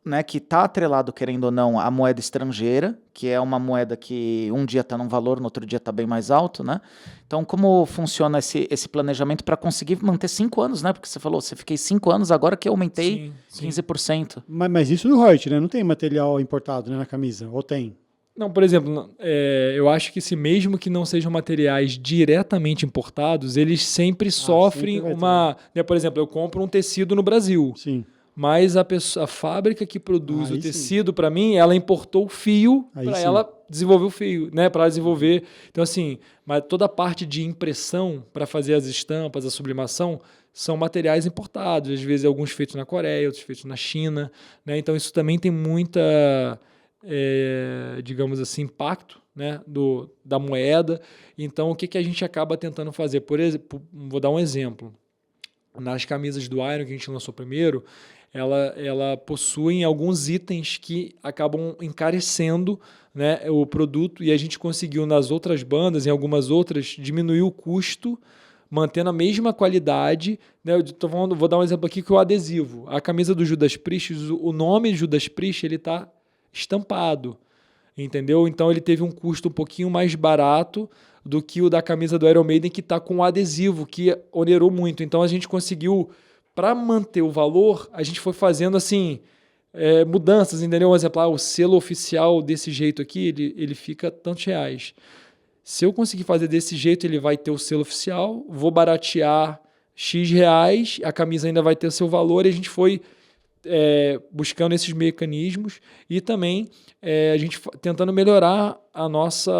né, que está atrelado, querendo ou não, à moeda estrangeira, que é uma moeda que um dia está num valor, no outro dia está bem mais alto, né? Então, como funciona esse planejamento para conseguir manter 5 anos, né? Porque você falou, você fiquei 5 anos, agora que eu aumentei 15%. Mas isso no Reut, né? Não tem material importado, né, na camisa, ou tem? Não, por exemplo, eu acho que mesmo que não sejam materiais diretamente importados, eles sempre sofrem sempre uma... Né, por exemplo, eu compro um tecido no Brasil. Sim. mas a fábrica que produz Aí o sim. tecido, para mim, ela importou o fio Aí para sim. ela desenvolver o fio, né? Para desenvolver. Então, assim, mas toda a parte de impressão para fazer as estampas, a sublimação, são materiais importados. Às vezes, alguns feitos na Coreia, outros feitos na China, né? Então, isso também tem muita, digamos assim, impacto, né? Da moeda. Então, o que a gente acaba tentando fazer? Por exemplo, vou dar um exemplo. Nas camisas do Iron que a gente lançou primeiro, ela possui alguns itens que acabam encarecendo, né, o produto, e a gente conseguiu nas outras bandas, em algumas outras, diminuir o custo, mantendo a mesma qualidade. Né? Vou dar um exemplo aqui, que é o adesivo. A camisa do Judas Priest, o nome Judas Priest, ele está estampado, entendeu? Então ele teve um custo um pouquinho mais barato do que o da camisa do Iron Maiden, que está com o adesivo, que onerou muito. Então a gente conseguiu, para manter o valor, a gente foi fazendo assim mudanças, entendeu? Por exemplo, o selo oficial desse jeito aqui, ele fica tantos reais. Se eu conseguir fazer desse jeito, ele vai ter o selo oficial, vou baratear X reais, a camisa ainda vai ter o seu valor, e a gente foi buscando esses mecanismos e também a gente tentando melhorar a nossa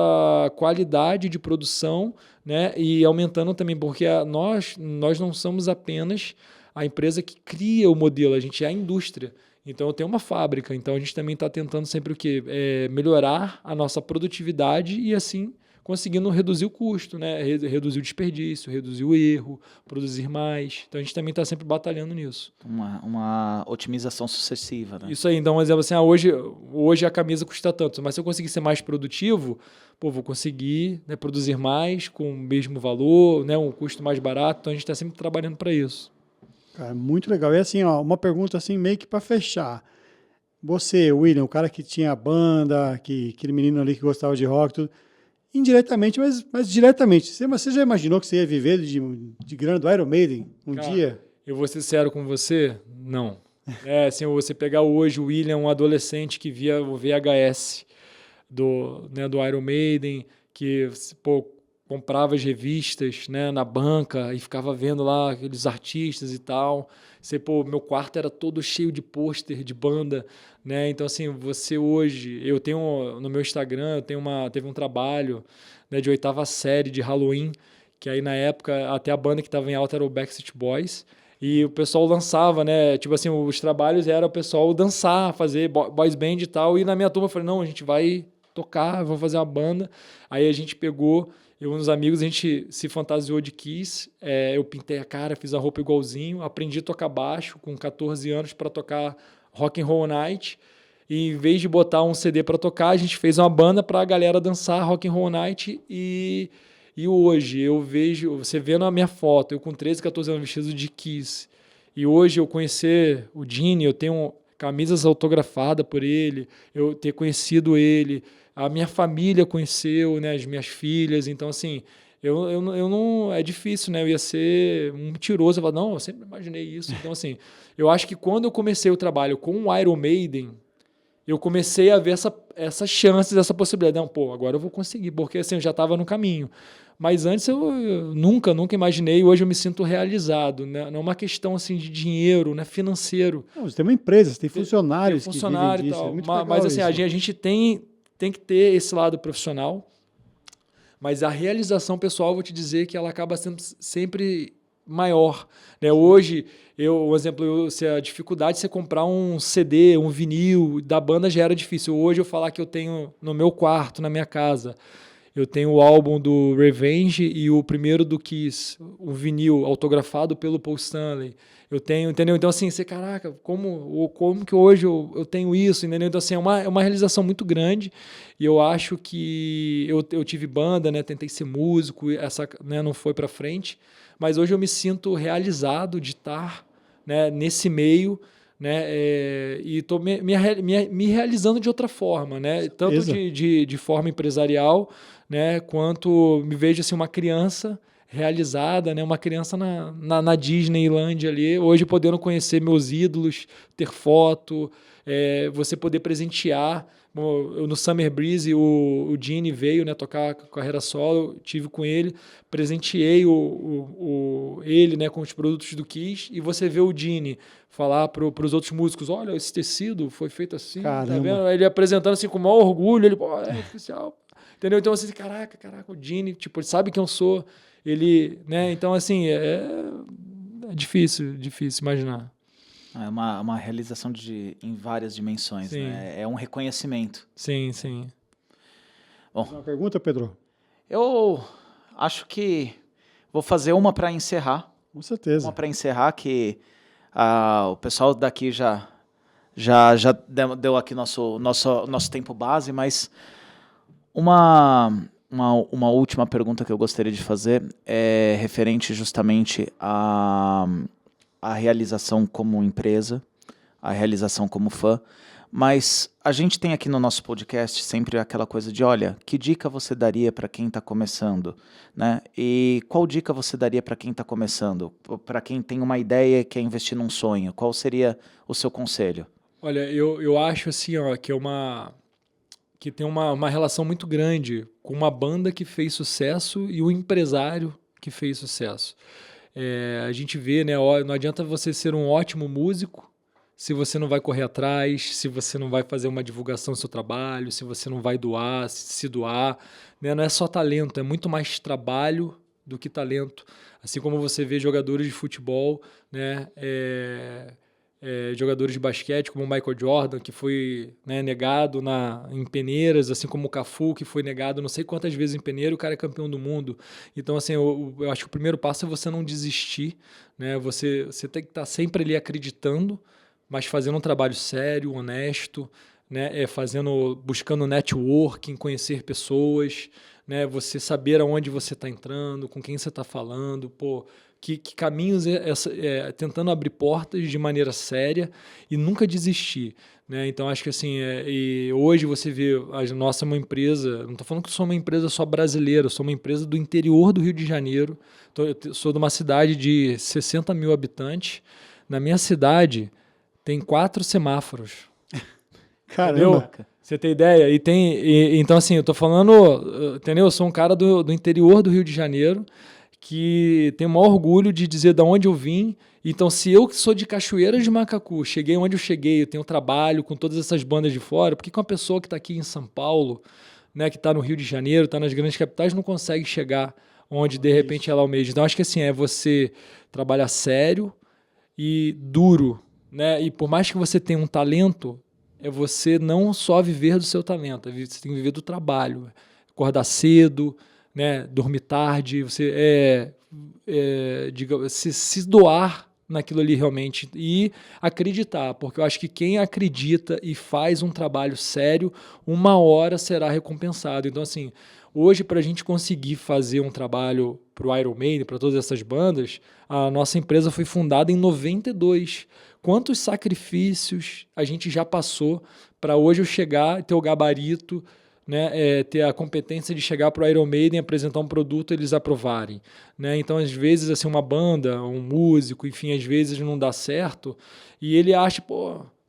qualidade de produção, né? E aumentando também, porque nós não somos apenas a empresa que cria o modelo, a gente é a indústria. Então, eu tenho uma fábrica, então a gente também está tentando sempre o quê? Melhorar a nossa produtividade e assim conseguindo reduzir o custo, né? Reduzir o desperdício, reduzir o erro, produzir mais. Então a gente também está sempre batalhando nisso. Uma otimização sucessiva, né? Isso aí, então, um exemplo assim, hoje a camisa custa tanto, mas se eu conseguir ser mais produtivo, vou conseguir, né, produzir mais com o mesmo valor, né, um custo mais barato, então a gente está sempre trabalhando para isso. Cara, muito legal. E assim, ó, uma pergunta assim, meio que para fechar. Você, William, o cara que tinha a banda, aquele menino ali que gostava de rock, tudo, indiretamente, mas diretamente. Você já imaginou que você ia viver de grana do Iron Maiden um Cara, dia? Eu vou ser sincero com você, não. Assim, você pegar hoje o William, um adolescente que via o VHS do Iron Maiden, que comprava as revistas, né, na banca e ficava vendo lá aqueles artistas e tal. Meu quarto era todo cheio de pôster de banda, né? Então, assim, você hoje... Eu tenho no meu Instagram, teve um trabalho, né, de 8ª série de Halloween, que aí na época até a banda que estava em alta era o Backstreet Boys, e o pessoal lançava, né? Tipo assim, os trabalhos era o pessoal dançar, fazer boys band e tal, e na minha turma eu falei, não, a gente vai tocar, vamos fazer uma banda. Aí a gente pegou... Eu e uns amigos, a gente se fantasiou de Kiss, eu pintei a cara, fiz a roupa igualzinho, aprendi a tocar baixo com 14 anos para tocar Rock and Roll Night, e em vez de botar um CD para tocar, a gente fez uma banda para a galera dançar Rock and Roll Night, e hoje eu vejo, você vendo a minha foto, eu com 13, 14 anos vestido de Kiss, e hoje eu conhecer o Gene, eu tenho camisas autografadas por ele, eu ter conhecido ele, a minha família conheceu, né, as minhas filhas, então assim, eu não, é difícil, né, eu ia ser um mentiroso, eu falar, não, eu sempre imaginei isso, então assim, eu acho que quando eu comecei o trabalho com o Iron Maiden, eu comecei a ver essas chances, essa possibilidade, não, agora eu vou conseguir, porque assim, eu já estava no caminho, mas antes eu nunca imaginei, hoje eu me sinto realizado, né? Não é uma questão assim de dinheiro, né, financeiro. Não, você tem uma empresa, você tem funcionários Tem funcionário que vivem e disso, tal, é muito legal mas assim, isso. a gente tem que ter esse lado profissional, mas a realização pessoal, vou te dizer que ela acaba sendo sempre maior, né? Hoje, um exemplo, se a dificuldade de você comprar um CD, um vinil da banda já era difícil. Hoje eu falar que eu tenho no meu quarto, na minha casa, eu tenho o álbum do Revenge e o primeiro do Kiss, o vinil autografado pelo Paul Stanley. Eu tenho, entendeu? Então, assim, caraca, como que hoje eu tenho isso, entendeu? Então, assim, é uma realização muito grande, e eu acho que eu tive banda, né? Tentei ser músico, essa, né, não foi para frente, mas hoje eu me sinto realizado de estar, né, nesse meio, né, e estou me realizando de outra forma, né? Tanto de forma empresarial, né, quanto me vejo assim, uma criança realizada, né, uma criança na Disneyland ali, hoje podendo conhecer meus ídolos, ter foto, você poder presentear no Summer Breeze, o Gini veio, né, tocar carreira solo, tive com ele, presenteei ele, né, com os produtos do Kiss, e você vê o Gini falar para os outros músicos, olha, esse tecido foi feito assim, tá vendo? Ele apresentando assim com o maior orgulho, ele, pô, é oficial, entendeu? Então, assim, caraca, o Gini, tipo, ele sabe quem eu sou, ele, né, então, assim, é difícil imaginar. É uma realização em várias dimensões, né? É um reconhecimento. Sim. Bom, Uma pergunta, Pedro? eu acho que vou fazer uma para encerrar. Com certeza. Uma para encerrar que o pessoal daqui já deu aqui nosso tempo base, mas uma última pergunta que eu gostaria de fazer é referente justamente a realização como empresa, a realização como fã, mas a gente tem aqui no nosso podcast sempre aquela coisa de, olha, que dica você daria para quem está começando, né? E qual dica você daria para quem está começando? Para quem tem uma ideia e quer investir num sonho, qual seria o seu conselho? Olha, eu acho assim, ó, que tem uma relação muito grande com uma banda que fez sucesso e o empresário que fez sucesso. A gente vê, né, não adianta você ser um ótimo músico se você não vai correr atrás, se você não vai fazer uma divulgação do seu trabalho, se você não vai se doar, né? Não é só talento, é muito mais trabalho do que talento. Assim como você vê jogadores de futebol, né, jogadores de basquete como o Michael Jordan, que foi, né, negado em peneiras, assim como o Cafu, que foi negado não sei quantas vezes em peneira, o cara é campeão do mundo. Então, assim, eu acho que o primeiro passo é você não desistir, né? Você tem que estar sempre ali acreditando, mas fazendo um trabalho sério, honesto, né? Buscando networking, conhecer pessoas, né? Você saber aonde você está entrando, com quem você está falando, que caminhos, tentando abrir portas de maneira séria e nunca desistir, né? Então, acho que assim, e hoje você vê a nossa uma empresa, não estou falando que sou uma empresa só brasileira, sou uma empresa do interior do Rio de Janeiro, eu sou de uma cidade de 60 mil habitantes, na minha cidade tem 4 semáforos. Caramba! Entendeu? Você tem ideia? Então, assim, eu tô falando, entendeu? Eu sou um cara do interior do Rio de Janeiro, que tem o maior orgulho de dizer de onde eu vim. Então, se eu que sou de Cachoeira de Macacu, cheguei onde eu cheguei, eu tenho trabalho com todas essas bandas de fora, por que uma pessoa que está aqui em São Paulo, né, que está no Rio de Janeiro, está nas grandes capitais, não consegue chegar onde, de repente, ela almeja? Então, acho que assim, é você trabalhar sério e duro, né? E por mais que você tenha um talento, é você não só viver do seu talento, você tem que viver do trabalho, acordar cedo, né, dormir tarde, você se doar naquilo ali realmente e acreditar, porque eu acho que quem acredita e faz um trabalho sério, uma hora será recompensado. Então, assim, hoje, para a gente conseguir fazer um trabalho para o Iron Maiden, para todas essas bandas, a nossa empresa foi fundada em 92. Quantos sacrifícios a gente já passou para hoje eu chegar e ter o gabarito, né, ter a competência de chegar para o Iron Maiden, apresentar um produto e eles aprovarem, né? Então, às vezes, assim, uma banda, um músico, enfim, às vezes não dá certo e ele acha,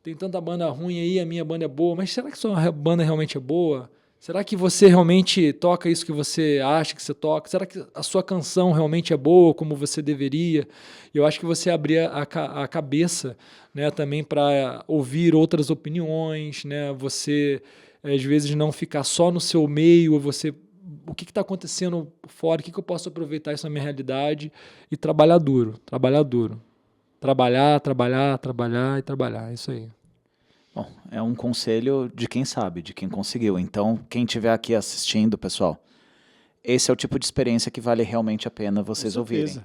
tem tanta banda ruim aí, a minha banda é boa, mas será que sua banda realmente é boa? Será que você realmente toca isso que você acha que você toca? Será que a sua canção realmente é boa como você deveria? Eu acho que você abrir a cabeça, né, também para ouvir outras opiniões, né? Você, às vezes, não ficar só no seu meio, o que está acontecendo fora, o que eu posso aproveitar isso na minha realidade e trabalhar duro. Trabalhar e trabalhar, é isso aí. Bom, é um conselho de quem sabe, de quem conseguiu. Então, quem estiver aqui assistindo, pessoal, esse é o tipo de experiência que vale realmente a pena vocês ouvirem.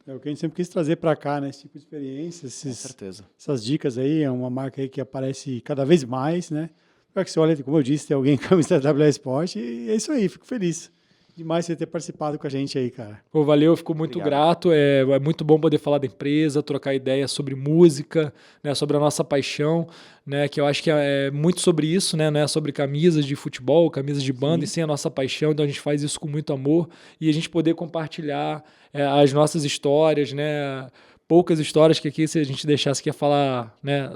É o que a gente sempre quis trazer para cá, né? Esse tipo de experiência, Com certeza. essas dicas aí, é uma marca aí que aparece cada vez mais, né? Para que você olha, como eu disse, tem alguém com a camisa da WS Sport e é isso aí, fico feliz demais você ter participado com a gente aí, cara. Valeu, eu fico muito grato. É muito bom poder falar da empresa, trocar ideias sobre música, né, sobre a nossa paixão, né, que eu acho que é muito sobre isso, né, não é sobre camisas de futebol, camisas de banda, e sim a nossa paixão. Então a gente faz isso com muito amor e a gente poder compartilhar as nossas histórias, né, poucas histórias que aqui, se a gente deixasse que ia falar, né,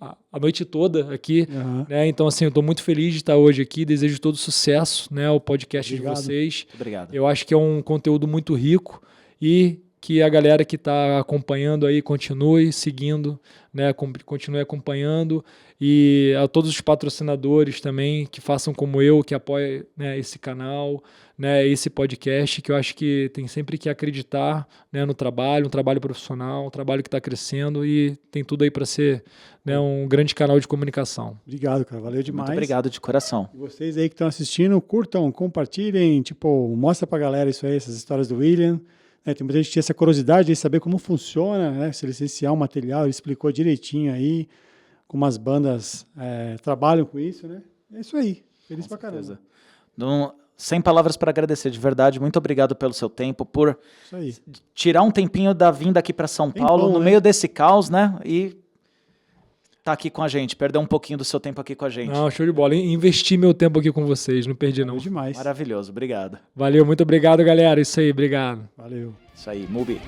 a noite toda aqui, Aham. né? Então, assim, eu estou muito feliz de estar hoje aqui, desejo todo sucesso, né, ao podcast Obrigado. de vocês. Muito obrigado. Eu acho que é um conteúdo muito rico e que a galera que está acompanhando aí continue seguindo, né, continue acompanhando, e a todos os patrocinadores também que façam como eu, que apoiem, né, esse canal, né, esse podcast, que eu acho que tem sempre que acreditar, né, no trabalho, um trabalho profissional, um trabalho que está crescendo e tem tudo aí para ser, né, um grande canal de comunicação. Obrigado, cara. Valeu demais. Muito obrigado de coração. E vocês aí que estão assistindo, curtam, compartilhem, tipo, mostra pra galera isso aí, essas histórias do William. Tem muita gente que tinha essa curiosidade de saber como funciona, né? Se licenciar um material, ele explicou direitinho aí, como as bandas trabalham com isso, né? É isso aí. Feliz pra caramba. Sem palavras para agradecer, de verdade. Muito obrigado pelo seu tempo, por Isso aí. tirar um tempinho da vinda aqui para São Tempão, Paulo, no né? meio desse caos, né? E tá aqui com a gente, perder um pouquinho do seu tempo aqui com a gente. Não, show de bola. Investi meu tempo aqui com vocês, não perdi não. Valeu demais. Maravilhoso, obrigado. Valeu, muito obrigado, galera. Isso aí, obrigado. Valeu. Isso aí, Mubi.